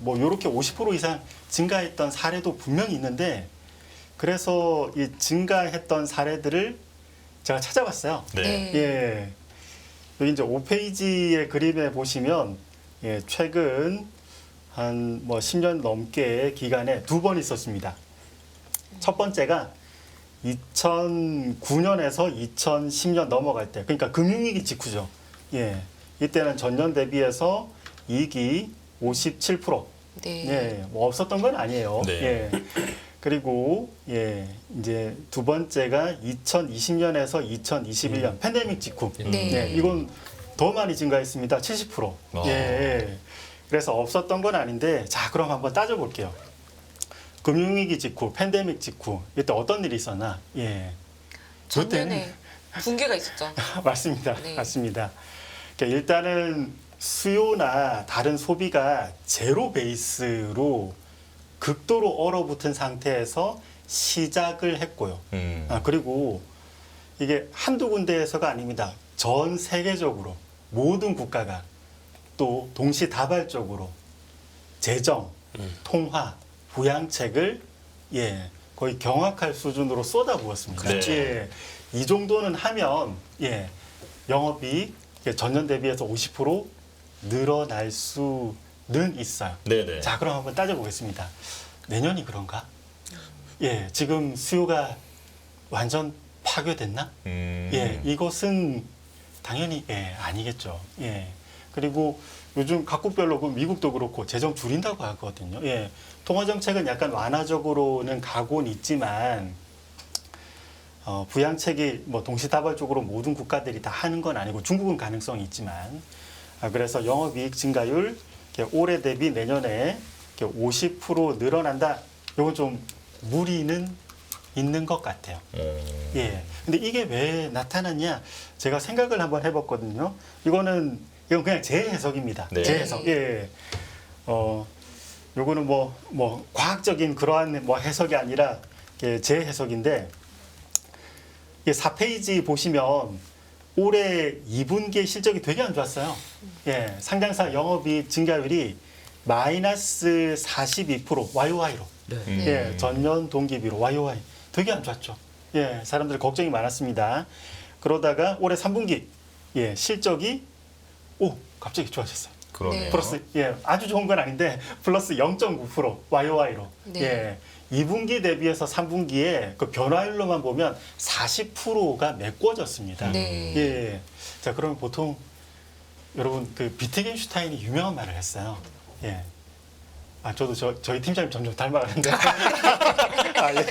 뭐 이렇게 50% 이상 증가했던 사례도 분명히 있는데 그래서 이 증가했던 사례들을 제가 찾아봤어요. 네. 예. 여기 이제 5페이지의 그림에 보시면 최근 한 뭐 10년 넘게 기간에 두 번 있었습니다. 첫 번째가 2009년에서 2010년 넘어갈 때, 그러니까 금융위기 직후죠. 예. 이때는 전년 대비해서 이익이 57%. 네. 예. 뭐 없었던 건 아니에요. 네. 예. 그리고 이제 두 번째가 2020년에서 2021년 팬데믹 직후. 네. 네, 이건 더 많이 증가했습니다. 70%. 예. 그래서 없었던 건 아닌데, 자, 그럼 한번 따져볼게요. 금융위기 직후, 팬데믹 직후, 이때 어떤 일이 있었나? 예. 작년에 붕괴가 있었죠. 맞습니다. 네. 맞습니다. 그러니까 일단은 수요나 다른 소비가 제로 베이스로 극도로 얼어붙은 상태에서 시작을 했고요. 그리고 이게 한두 군데에서가 아닙니다. 전 세계적으로 모든 국가가 또 동시다발적으로 재정, 통화, 부양책을 거의 경악할 수준으로 쏟아부었습니다. 네. 예, 이 정도는 하면 영업이익 전년 대비해서 50% 늘어날 수는 있어요. 네네. 자, 그럼 한번 따져보겠습니다. 내년이 그런가? 예, 지금 수요가 완전 파괴됐나? 예, 이것은 당연히 아니겠죠. 예. 그리고 요즘 각국별로 미국도 그렇고 재정 줄인다고 하거든요. 예. 통화 정책은 약간 완화적으로는 가고는 있지만 부양책이 뭐 동시다발적으로 모든 국가들이 다 하는 건 아니고 중국은 가능성이 있지만 그래서 영업이익 증가율 올해 대비 내년에 50% 늘어난다. 이건 좀 무리는 있는 것 같아요. 예. 근데 이게 왜 나타났냐? 제가 생각을 한번 해봤거든요. 이건 그냥 제 해석입니다. 네. 제 해석. 예. 요거는 뭐 과학적인 그러한 뭐 해석이 아니라 제 해석인데, 4페이지 보시면 올해 2분기 실적이 되게 안 좋았어요. 예. 상장사 영업이익 증가율이 마이너스 42% YOY로. 네. 예, 전년 동기비로 YOY 되게 안 좋았죠. 예, 사람들 걱정이 많았습니다. 그러다가 올해 3분기 실적이 갑자기 좋아졌어요. 그러네요. 플러스 아주 좋은 건 아닌데 플러스 0.9% YOY로. 네. 예. 2분기 대비해서 3분기에 그 변화율로만 보면 40%가 메꿔졌습니다. 네. 예. 자, 그러면 보통 여러분 그 비트겐슈타인이 유명한 말을 했어요. 예. 저도 저희 팀장님 점점 닮아가는데.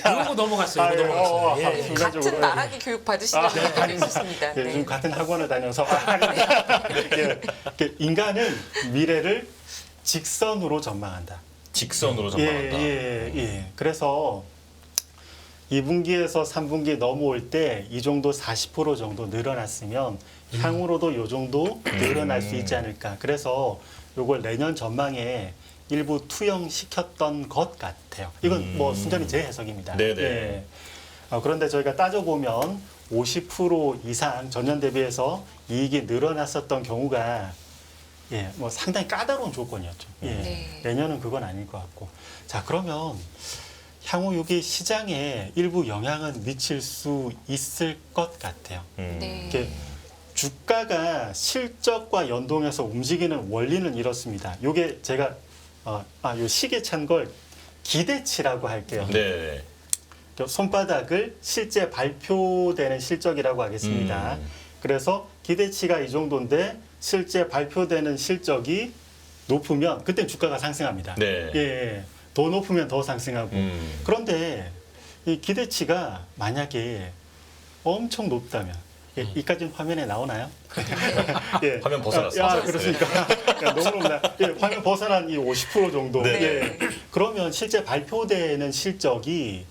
이거 넘어갔어요. 이거 넘어갔어요. 예. 순간적으로, 같은 나락의 교육 받으시는 분들이 있으십니다. 예, 네. 요즘 같은 학원을 다녀서 인간은 미래를 직선으로 전망한다. 직선으로 전망한다. 예. 그래서 2분기에서 3분기 넘어올 때 이 정도 40% 정도 늘어났으면 향후로도 이 정도 늘어날 수 있지 않을까. 그래서 요걸 내년 전망에 일부 투영시켰던 것 같아요. 이건 뭐 순전히 제 해석입니다. 네네. 예. 그런데 저희가 따져보면 50% 이상 전년 대비해서 이익이 늘어났었던 경우가 뭐 상당히 까다로운 조건이었죠. 네. 내년은 그건 아닐 것 같고. 자, 그러면 향후 여기 시장에 일부 영향은 미칠 수 있을 것 같아요. 네. 이렇게 주가가 실적과 연동해서 움직이는 원리는 이렇습니다. 요게 제가 요 시계 찬 걸 기대치라고 할게요. 네. 손바닥을 실제 발표되는 실적이라고 하겠습니다. 그래서 기대치가 이 정도인데 실제 발표되는 실적이 높으면 그때 주가가 상승합니다. 네. 예, 더 높으면 더 상승하고. 음. 그런데 이 기대치가 만약에 엄청 높다면 이까지는 화면에 나오나요? 예. 화면 벗어났어. 그렇습니까? 너무 높나? 화면 벗어난 이 50% 정도. 네. 예. 그러면 실제 발표되는 실적이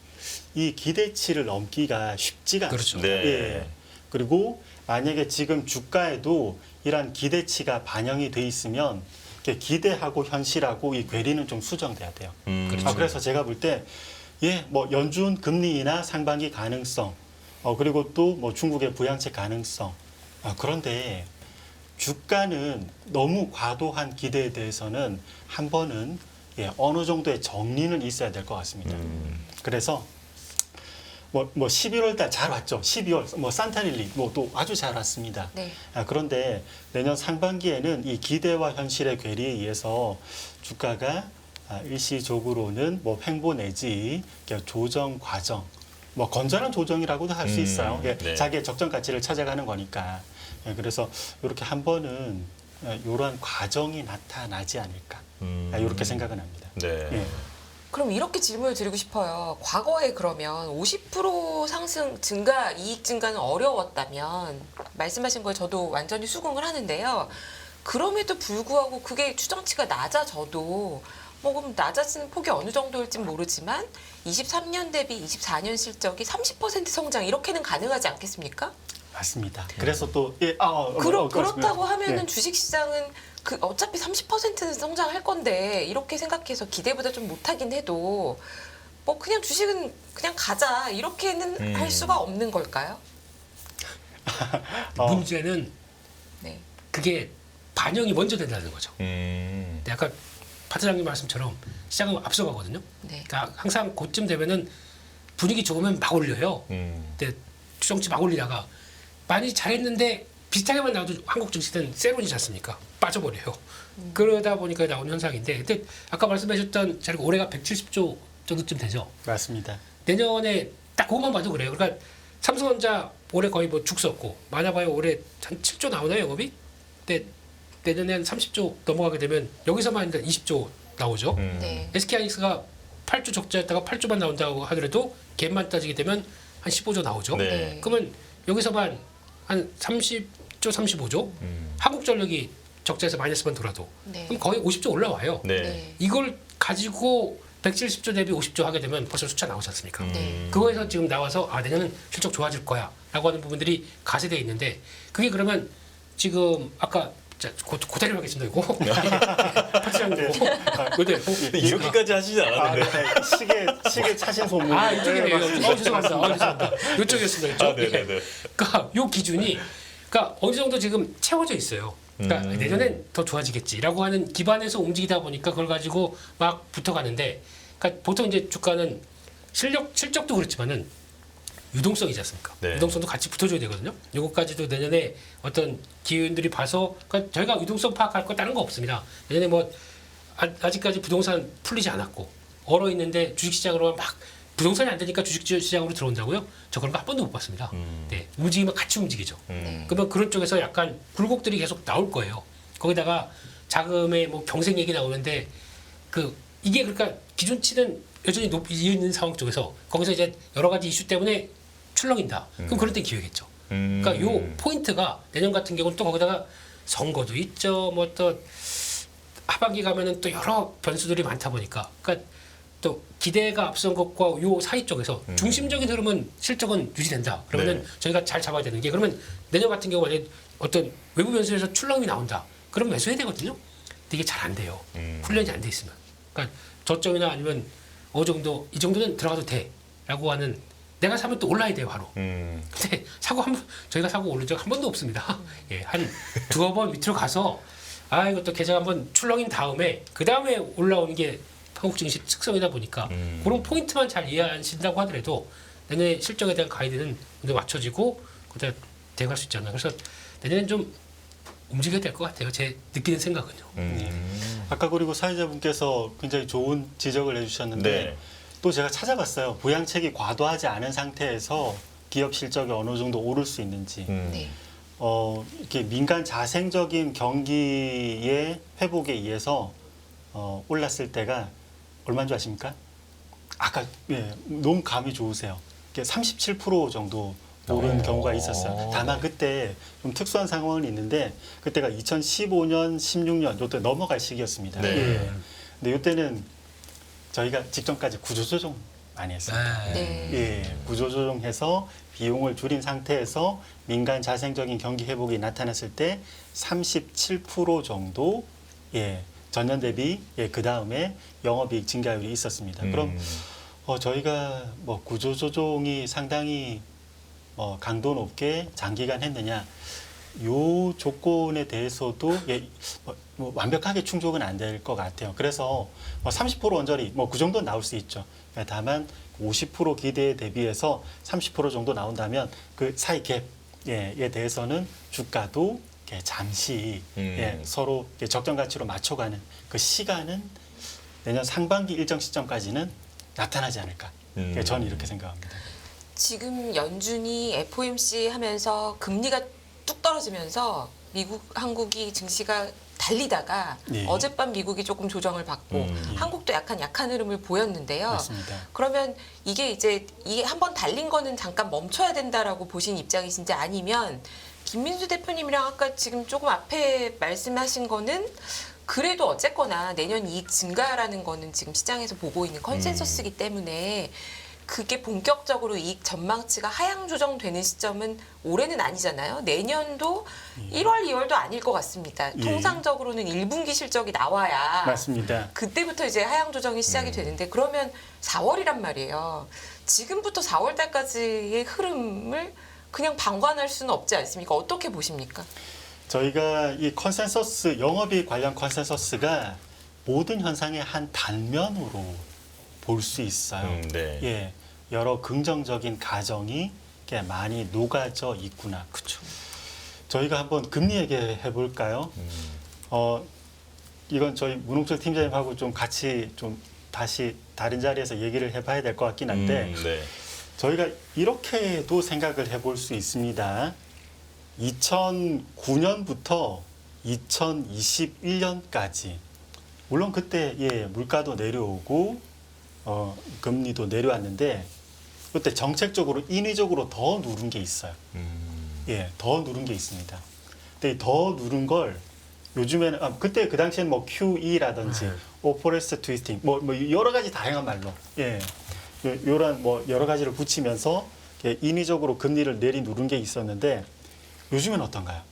이 기대치를 넘기가 쉽지가 그렇죠. 않습니다. 네. 예. 그리고 만약에 지금 주가에도 이러한 기대치가 반영이 돼 있으면 이렇게 기대하고 현실하고 이 괴리는 좀 수정돼야 돼요. 그렇죠. 그래서 제가 볼 때 뭐 연준 금리 인하 상반기 가능성, 그리고 또 뭐 중국의 부양책 가능성. 그런데 주가는 너무 과도한 기대에 대해서는 한 번은 어느 정도의 정리는 있어야 될 것 같습니다. 그래서 뭐 11월 달 잘 왔죠. 12월 뭐 산타릴리 뭐 또 아주 잘 왔습니다. 네. 그런데 내년 상반기에는 이 기대와 현실의 괴리에 의해서 주가가 일시적으로는 뭐 횡보 내지 조정 과정, 뭐 건전한 조정이라고도 할 수 있어요. 네. 자기의 적정 가치를 찾아가는 거니까. 그래서 이렇게 한 번은 이러한 과정이 나타나지 않을까. 이렇게 생각은 합니다. 네. 예. 그럼 이렇게 질문을 드리고 싶어요. 과거에 그러면 50% 상승 증가, 이익 증가는 어려웠다면 말씀하신 거에 저도 완전히 수긍을 하는데요. 그럼에도 불구하고 그게 추정치가 낮아져도 뭐 그럼 낮아지는 폭이 어느 정도일진 모르지만 23년 대비 24년 실적이 30% 성장 이렇게는 가능하지 않겠습니까? 맞습니다. 그래서 또 그렇다고 하면은 예. 주식시장은 어차피 30%는 성장할 건데 이렇게 생각해서 기대보다 좀 못하긴 해도 뭐 그냥 주식은 그냥 가자 이렇게는 할 수가 없는 걸까요? 문제는 네. 그게 반영이 먼저 된다는 거죠. 음. 근데 아까 파트장님 말씀처럼 시장은 앞서가거든요. 네. 그러니까 항상 그쯤 되면은 분위기 좋으면 막 올려요. 근데 추정치 막 올리다가 많이 잘했는데 비슷하게만 나와도 한국 증시는 세론이지 않습니까? 빠져버려요. 그러다 보니까 나오는 현상인데, 근데 아까 말씀하셨던 자리가 올해가 170조 정도쯤 되죠. 맞습니다. 내년에 딱 그것만 봐도 그래요. 그러니까 삼성전자 올해 거의 뭐 죽었고 많아봐야 올해 한 7조 나오나요 영업이? 근데 내년에 한 30조 넘어가게 되면 여기서만 일단 20조 나오죠. 네. SK하이닉스가 8조 적자였다가 8조만 나온다고 하더라도 갭만 따지게 되면 한 15조 나오죠. 네. 그러면 여기서만 한 30조, 35조? 한국전력이 적자에서 마이너스만 돌아도 네. 그럼 거의 50조 올라와요. 네. 네. 이걸 가지고 170조 대비 50조 하게 되면 벌써 숫자 나오지 않습니까? 네. 그거에서 지금 나와서 내년은 실적 좋아질 거야 라고 하는 부분들이 가세되어 있는데 그게 그러면 지금 아까 고대로 하겠습니다 이거 파트장님 근데 이렇게까지 하시지 않았는데. 시계 차신 소문. 이쪽이네요. 맞습니다. 죄송합니다. 이쪽이었습니다. 이쪽. 네네네. 그러니까 요 기준이 그러니까 어느 정도 지금 채워져 있어요. 그러니까 내년엔 더 좋아지겠지라고 하는 기반에서 움직이다 보니까 그걸 가지고 막 붙어가는데 그러니까 보통 이제 주가는 실적도 그렇지만은 유동성이지 않습니까? 네. 유동성도 같이 붙어줘야 되거든요. 요거까지도 내년에 어떤 기운들이 봐서 그러니까 저희가 유동성 파악할 거 다른 거 없습니다. 내년에 뭐 아직까지 부동산 풀리지 않았고 얼어 있는데 주식시장으로 막 부동산이 안 되니까 주식시장으로 들어온다고요? 저 그런 거 한 번도 못 봤습니다. 네, 움직이면 같이 움직이죠. 그러면 그런 쪽에서 약간 굴곡들이 계속 나올 거예요. 거기다가 자금의 뭐 경색 얘기 나오는데 그 이게 그러니까 기준치는 여전히 높이 있는 상황 쪽에서 거기서 이제 여러 가지 이슈 때문에 출렁인다. 그럼 그럴 때 기회겠죠. 그러니까 요 포인트가 내년 같은 경우는 또 거기다가 선거도 있죠. 뭐 또 하반기 가면은 또 여러 변수들이 많다 보니까 그러니까 또 기대가 앞선 것과 요 사이 쪽에서 중심적인 흐름은 실적은 유지된다. 그러면은 네. 저희가 잘 잡아야 되는 게 그러면 내년 같은 경우 만약에 어떤 외부 변수에서 출렁이 나온다. 그럼 매수해야 되거든요. 근데 이게 잘 안 돼요. 훈련이 안 돼 있으면. 그러니까 저점이나 아니면 어느 정도 이 정도는 들어가도 돼라고 하는 내가 사면 또 올라야 돼요 바로. 근데 사고 저희가 사고 오른 적 한 번도 없습니다. 예, 한 두어 번 밑으로 가서 아 이것도 계좌 한번 출렁인 다음에 그 다음에 올라오는 게 한국 증시 특성이다 보니까 그런 포인트만 잘 이해하신다고 하더라도 내년에 실적에 대한 가이드는 먼저 맞춰지고 그때 대응할 수 있잖아요. 그래서 내년엔 좀 움직여야 될 것 같아요. 제 느끼는 생각은요. 아까 그리고 사회자분께서 굉장히 좋은 지적을 해주셨는데 네. 또 제가 찾아봤어요. 부양책이 과도하지 않은 상태에서 기업 실적이 어느 정도 오를 수 있는지. 네. 이렇게 민간 자생적인 경기의 회복에 의해서 올랐을 때가 얼마인 줄 아십니까? 아까 너무 감이 좋으세요. 37% 정도 오른 경우가 있었어요. 다만 그때 좀 특수한 상황은 있는데 그때가 2015년, 16년 요때 넘어갈 시기였습니다. 네. 예. 근데 요때는 저희가 직전까지 구조조정 많이 했습니다. 네. 예, 구조조정해서 비용을 줄인 상태에서 민간 자생적인 경기 회복이 나타났을 때 37% 정도 전년 대비 그 다음에 영업이익 증가율이 있었습니다. 그럼 저희가 뭐 구조조정이 상당히 강도 높게 장기간 했느냐? 요 조건에 대해서도 뭐 완벽하게 충족은 안 될 것 같아요. 그래서 30% 언저리 그 정도 나올 수 있죠. 다만 50% 기대에 대비해서 30% 정도 나온다면 그 사이 갭에 대해서는 주가도 잠시 서로 적정 가치로 맞춰가는 그 시간은 내년 상반기 일정 시점까지는 나타나지 않을까. 저는 이렇게 생각합니다. 지금 연준이 FOMC 하면서 금리가 뚝 떨어지면서 한국이 증시가 달리다가 예. 어젯밤 미국이 조금 조정을 받고 한국도 약한 흐름을 보였는데요. 맞습니다. 그러면 이게 한번 달린 거는 잠깐 멈춰야 된다라고 보신 입장이신지 아니면 김민수 대표님이랑 아까 지금 조금 앞에 말씀하신 거는 그래도 어쨌거나 내년 이익 증가라는 거는 지금 시장에서 보고 있는 컨센서스이기 때문에 그게 본격적으로 이익 전망치가 하향 조정되는 시점은 올해는 아니잖아요. 내년도 1월, 2월도 아닐 것 같습니다. 예. 통상적으로는 1분기 실적이 나와야 맞습니다. 그때부터 이제 하향 조정이 시작이 되는데 그러면 4월이란 말이에요. 지금부터 4월 달까지의 흐름을 그냥 방관할 수는 없지 않습니까? 어떻게 보십니까? 저희가 이 컨센서스, 영업이익 관련 컨센서스가 모든 현상의 한 단면으로 볼 수 있어요. 네. 예, 여러 긍정적인 가정이 이렇게 많이 녹아져 있구나. 그렇죠. 저희가 한번 금리 얘기해 볼까요? 이건 저희 문홍철 팀장님하고 좀 같이 좀 다시 다른 자리에서 얘기를 해봐야 될 것 같긴 한데 네. 저희가 이렇게도 생각을 해볼 수 있습니다. 2009년부터 2021년까지 물론 그때 물가도 내려오고 금리도 내려왔는데 그때 정책적으로 인위적으로 더 누른 게 있어요. 더 누른 게 있습니다. 근데 더 누른 걸 요즘에는 그때 그 당시에는 뭐 QE라든지 오퍼레스트 트위스팅 뭐 여러 가지 다양한 말로 요런 뭐 여러 가지를 붙이면서 인위적으로 금리를 내리 누른 게 있었는데 요즘엔 어떤가요?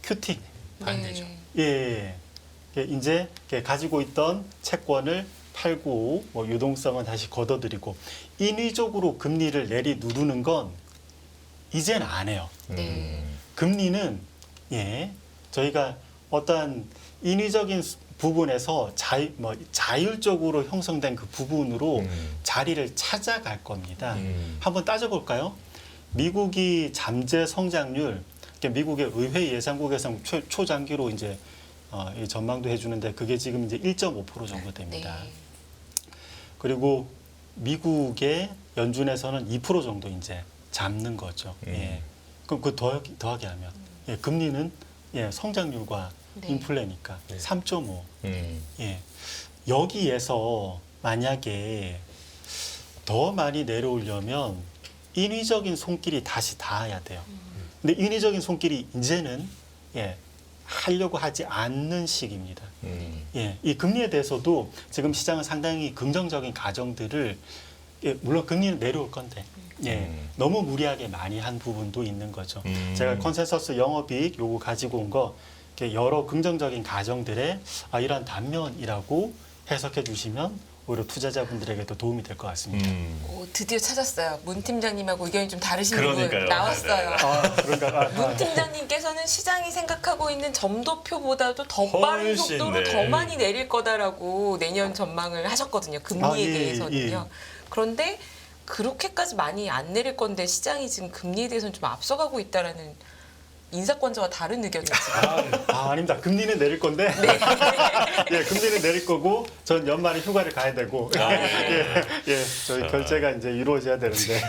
큐팅. 반대죠. 이제 가지고 있던 채권을 팔고 뭐 유동성은 다시 걷어들이고 인위적으로 금리를 내리 누르는 건 이제는 안 해요. 네. 금리는 저희가 어떠한 인위적인 부분에서 자율적으로 형성된 그 부분으로 자리를 찾아갈 겁니다. 한번 따져볼까요? 미국이 잠재 성장률, 미국의 의회 예상국에서 초장기로 이제 전망도 해주는데 그게 지금 이제 1.5% 정도 됩니다. 네. 그리고 미국의 연준에서는 2% 정도 이제 잡는 거죠. 그럼 그 더하게 하면 금리는 성장률과 네. 인플레니까 3.5. 여기에서 만약에 더 많이 내려오려면 인위적인 손길이 다시 닿아야 돼요. 근데 인위적인 손길이 이제는 하려고 하지 않는 시기입니다. 이 금리에 대해서도 지금 시장은 상당히 긍정적인 가정들을 물론 금리는 내려올 건데 너무 무리하게 많이 한 부분도 있는 거죠. 제가 컨센서스 영업이익 요거 가지고 온 거 여러 긍정적인 가정들의 이러한 단면이라고 해석해 주시면 오히려 투자자분들에게도 도움이 될 것 같습니다. 드디어 찾았어요. 문 팀장님하고 의견이 좀 다르신 분 그러니까요. 나왔어요. 그런가? 문 팀장님께서는 시장이 생각하고 있는 점도표보다도 더 빠른 훨씬, 속도로 네. 더 많이 내릴 거다라고 내년 전망을 하셨거든요. 금리에 예, 대해서는요. 그런데 그렇게까지 많이 안 내릴 건데 시장이 지금 금리에 대해서는 좀 앞서가고 있다라는 인사권자와 다른 의견이 지금. 아닙니다. 금리는 내릴 건데. 금리는 내릴 거고 전 연말에 휴가를 가야 되고. 저희 결제가 이제 이루어져야 되는데.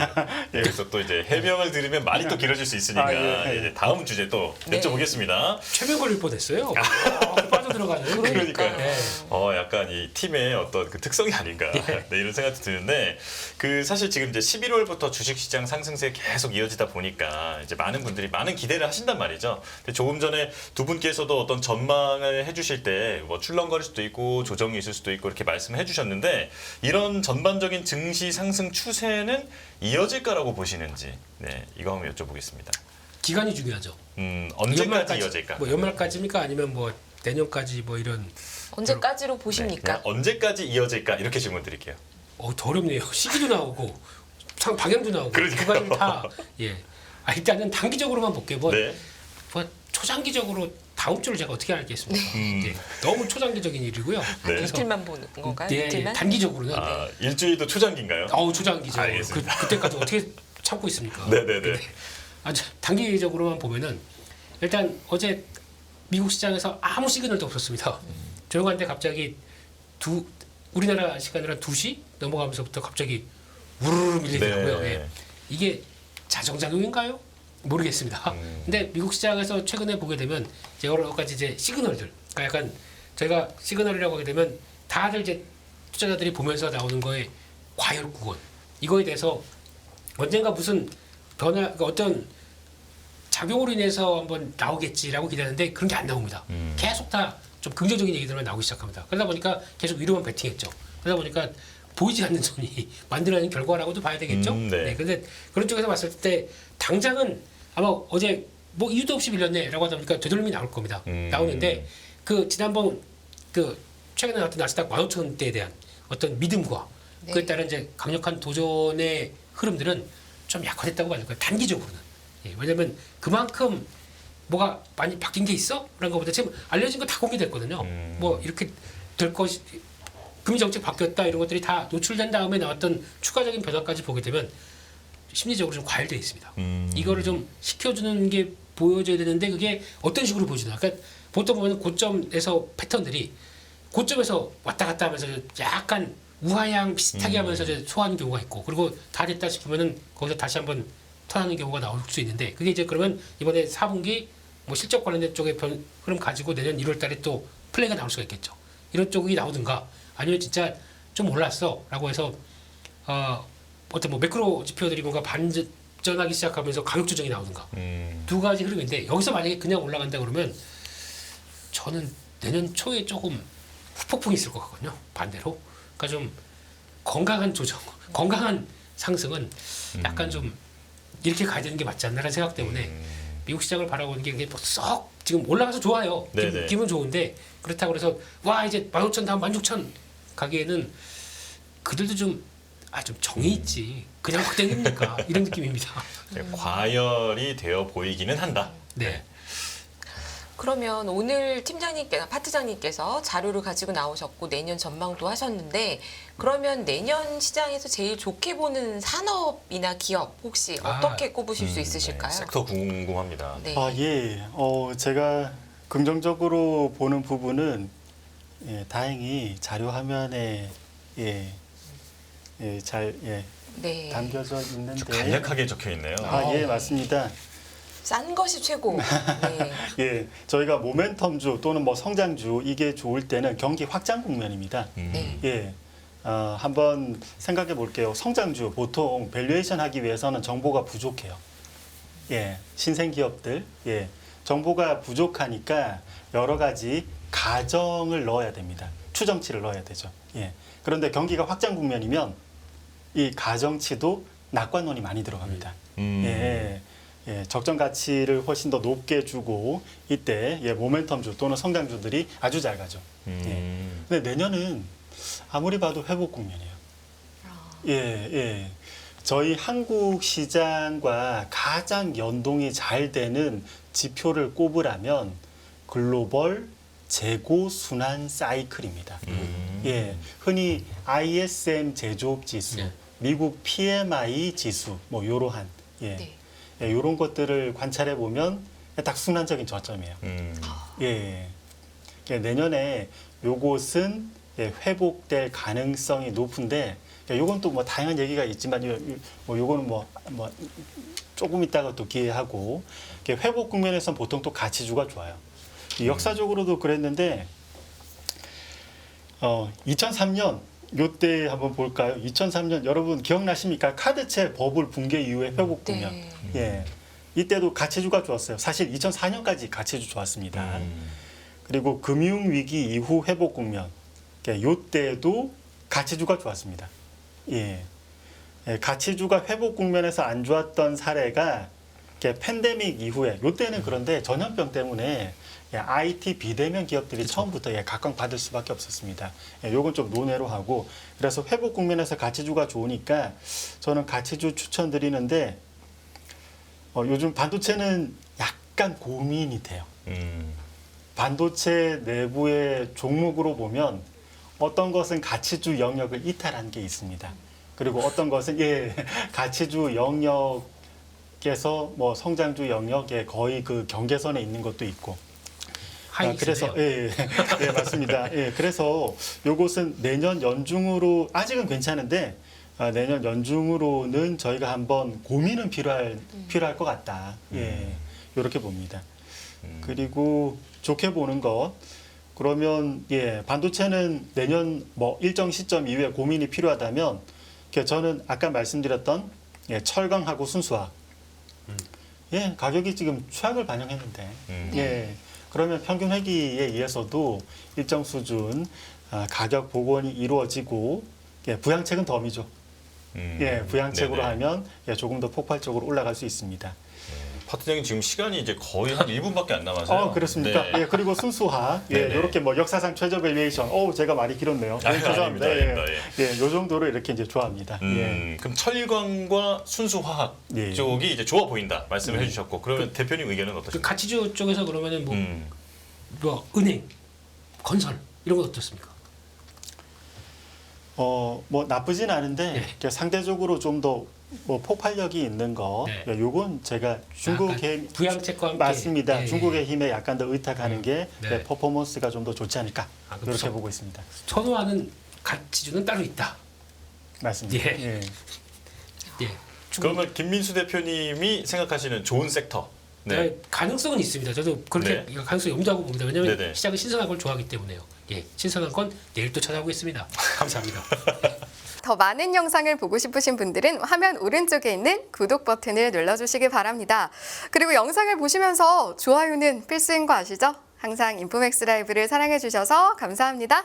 그래서 또 이제 해명을 들으면 말이 또 길어질 수 있으니까 이제 다음 주제 또 네. 여쭤보겠습니다. 최면 걸릴 뻔했어요. 빠져들어가는. 그러니까요. 네. 약간 이 팀의 어떤 그 특성이 아닌가 네, 이런 생각도 드는데 그 사실 지금 이제 11월부터 주식시장 상승세 계속 이어지다 보니까 이제 많은 분들이 많은 기대를 하신단 말이죠. 근데 조금 전에 두 분께서도 어떤 전망을 해주실 때 뭐 출렁거릴 수도 있고 조정이 있을 수도 있고 이렇게 말씀을 해주셨는데 이런 전반적인 증시 상승 추세는 이어질까라고 보시는지 이거 한번 여쭤보겠습니다. 기간이 중요하죠. 언제까지 이어질까? 뭐 연말까지입니까? 아니면 뭐 내년까지 뭐 이런. 언제까지로 보십니까? 그냥 언제까지 이어질까 이렇게 질문 드릴게요. 더 어렵네요. 시기도 나오고 방향도 나오고 그러니까요. 그거는 다 일단은 단기적으로만 볼게요. 뭐 초장기적으로 다음 주를 제가 어떻게 알겠습니까? 너무 초장기적인 일이고요. 그래서 이틀만 보는 건가요? 이틀만? 단기적으로는 일주일도 초장기인가요? 초장기죠. 알겠습니다. 그때까지 어떻게 참고 있습니까? 네네네. 근데 아주 단기적으로만 보면은 일단 어제 미국 시장에서 아무 시그널도 없었습니다. 조용한데 갑자기 우리나라 시간으로 한 2시 넘어가면서부터 갑자기 우르르 밀리더라고요. 네. 이게 자정작용인가요? 모르겠습니다. 근데 미국 시장에서 최근에 보게 되면 이제 여러 가지 이제 시그널들, 그러니까 약간 저희가 시그널이라고 하게 되면 다들 이제 투자자들이 보면서 나오는 거에 과열구건 이거에 대해서 언젠가 무슨 그러니까 어떤 작용으로 인해서 한번 나오겠지라고 기대하는데 그런 게 안 나옵니다. 계속 다 좀 긍정적인 얘기들만 나오기 시작합니다. 그러다 보니까 계속 위로만 베팅했죠. 그러다 보니까 보이지 않는 손이 만들어내는 결과라고도 봐야 되겠죠. 네. 그런데 그런 쪽에서 봤을 때 당장은 아마 어제 뭐 이유도 없이 밀렸네라고 하다 보니까 되돌림이 나올 겁니다. 나오는데 그 지난번 그 최근에 나왔던 나스닥 15,000원대에 대한 어떤 믿음과 그에 따른 이제 강력한 도전의 흐름들은 좀 약화됐다고 봐야 될 거예요. 단기적으로는. 왜냐하면 그만큼 뭐가 많이 바뀐 게 있어? 라는 것보다 지금 알려진 거 다 공개됐거든요. 뭐 이렇게 될 것이 금리 정책 바뀌었다 이런 것들이 다 노출된 다음에 나왔던 추가적인 변화까지 보게 되면 심리적으로 좀 과열되어 있습니다. 이거를 좀 시켜주는 게 보여줘야 되는데 그게 어떤 식으로 보여주나. 그러니까 보통 보면 고점에서 패턴들이 고점에서 왔다 갔다 하면서 약간 우하향 비슷하게 하면서 이제 소화하는 경우가 있고 그리고 다 됐다 싶으면은 거기서 다시 한번 턴하는 경우가 나올 수 있는데 그게 이제 그러면 이번에 4분기 뭐 실적 관련된 쪽의 흐름 가지고 내년 1월 달에 또 플레이가 나올 수가 있겠죠. 이런 쪽이 나오든가 아니면 진짜 좀 올랐어라고 해서 어떤 뭐 매크로 지표들이 뭔가 반전하기 시작하면서 가격 조정이 나오든가 두 가지 흐름인데 여기서 만약에 그냥 올라간다 그러면 저는 내년 초에 조금 후폭풍이 있을 것 같거든요. 반대로. 그러니까 좀 건강한 조정, 건강한 상승은 약간 좀 이렇게 가야 되는 게 맞지 않나라는 생각 때문에 미국 시장을 바라보는 게 뭐 썩 지금 올라가서 좋아요. 기분 좋은데 그렇다고 해서 와 이제 15,000 다음 16,000 가기에는 그들도 좀 정이 있지. 그냥 확 땡깁니까? 이런 느낌입니다. 과열이 되어 보이기는 한다. 네. 그러면 오늘 파트장님께서 자료를 가지고 나오셨고 내년 전망도 하셨는데 그러면 내년 시장에서 제일 좋게 보는 산업이나 기업 혹시 어떻게 꼽으실 수 있으실까요? 섹터 궁금합니다. 네. 제가 긍정적으로 보는 부분은 다행히 자료 화면에 잘 네. 담겨져 있는데 간략하게 적혀 있네요. 맞습니다. 싼 것이 최고. 네. 예, 저희가 모멘텀주 또는 뭐 성장주 이게 좋을 때는 경기 확장 국면입니다. 네. 예, 한번 생각해 볼게요. 성장주 보통 밸류에이션 하기 위해서는 정보가 부족해요. 예, 신생 기업들, 예, 정보가 부족하니까 여러 가지 가정을 넣어야 됩니다. 추정치를 넣어야 되죠. 예, 그런데 경기가 확장 국면이면 이 가정치도 낙관론이 많이 들어갑니다. 예, 예, 적정 가치를 훨씬 더 높게 주고 이때 예, 모멘텀주 또는 성장주들이 아주 잘 가죠. 예. 근데 내년은 아무리 봐도 회복 국면이에요. 예, 예. 저희 한국 시장과 가장 연동이 잘 되는 지표를 꼽으라면 글로벌 재고 순환 사이클입니다. 예, 흔히 ISM 제조업 지수, 네. 미국 PMI 지수, 뭐 요러한 예, 네. 예, 요런 것들을 관찰해 보면 딱 순환적인 저점이에요. 예, 예, 내년에 요것은 예, 회복될 가능성이 높은데, 예, 요건 또 뭐 다양한 얘기가 있지만, 요거는 뭐 조금 있다가 또 기회하고, 회복 국면에서는 보통 또 가치주가 좋아요. 역사적으로도 그랬는데, 2003년 요때 한번 볼까요? 2003년 여러분 기억나십니까? 카드채 버블 붕괴 이후에 회복 국면. 네. 예, 이때도 가치주가 좋았어요. 사실 2004년까지 가치주 좋았습니다. 그리고 금융위기 이후 회복 국면, 요때도 가치주가 좋았습니다. 예. 예, 가치주가 회복 국면에서 안 좋았던 사례가 팬데믹 이후에, 요때는 그런데 전염병 때문에 IT 비대면 기업들이 처음부터 각광받을 수밖에 없었습니다. 예, 요건 좀 논외로 하고, 그래서 회복 국면에서 가치주가 좋으니까 저는 가치주 추천드리는데, 요즘 반도체는 약간 고민이 돼요. 반도체 내부의 종목으로 보면 어떤 것은 가치주 영역을 이탈한 게 있습니다. 그리고 어떤 것은 예, 가치주 영역에서 뭐 성장주 영역에 거의 그 경계선에 있는 것도 있고. 그래서 예, 예, 맞습니다. 예, 그래서 요것은 내년 연중으로 아직은 괜찮은데 내년 연중으로는 저희가 한번 고민은 필요할 것 같다. 예, 이렇게 봅니다. 그리고 좋게 보는 것, 그러면 예, 반도체는 내년 뭐 일정 시점 이후에 고민이 필요하다면, 저는 아까 말씀드렸던 예, 철강하고 순수화, 예, 가격이 지금 추락을 반영했는데, 예, 그러면 평균 회기에 의해서도 일정 수준 가격 복원이 이루어지고, 예, 부양책은 덤이죠. 예, 부양책으로 네네. 하면 예, 조금 더 폭발적으로 올라갈 수 있습니다. 파트장님 지금 시간이 이제 거의 한 1분밖에 안 남아서요. 그렇습니까? 네. 예, 그리고 순수화, 예, 네네. 이렇게 뭐 역사상 최저 밸류에이션, 제가 말이 길었네요. 예, 죄송합니다. 아닙니다, 예, 아닙니다, 예, 요 정도로 이렇게 이제 좋아합니다. 예. 그럼 철광과 순수화학 예. 쪽이 이제 좋아 보인다 말씀을 해주셨고, 그러면 대표님 의견은 그 어떠십니까? 가치주 쪽에서 그러면은 뭐 은행, 건설 이런 건 어떻습니까? 뭐 나쁘진 않은데 예. 이렇게 상대적으로 좀 더 뭐 폭발력이 있는 거, 네. 예, 요건 제가 중국의 부양책과 함께 맞습니다. 예, 중국의 힘에 약간 더 의탁하는 게 네. 예, 퍼포먼스가 좀 더 좋지 않을까 그럼 이렇게 보고 있습니다. 선호하는 가치주는 따로 있다. 맞습니다. 예. 예. 예. 그러면 김민수 대표님이 생각하시는 좋은 섹터. 네. 가능성은 있습니다. 저도 그렇게 네. 가능성이 없다고 봅니다. 왜냐하면 네네. 시장은 신선한 걸 좋아하기 때문에요. 예, 신선한 건 내일 또 찾아오겠습니다. 감사합니다. 더 많은 영상을 보고 싶으신 분들은 화면 오른쪽에 있는 구독 버튼을 눌러주시기 바랍니다. 그리고 영상을 보시면서 좋아요는 필수인 거 아시죠? 항상 인포맥스 라이브를 사랑해 주셔서 감사합니다.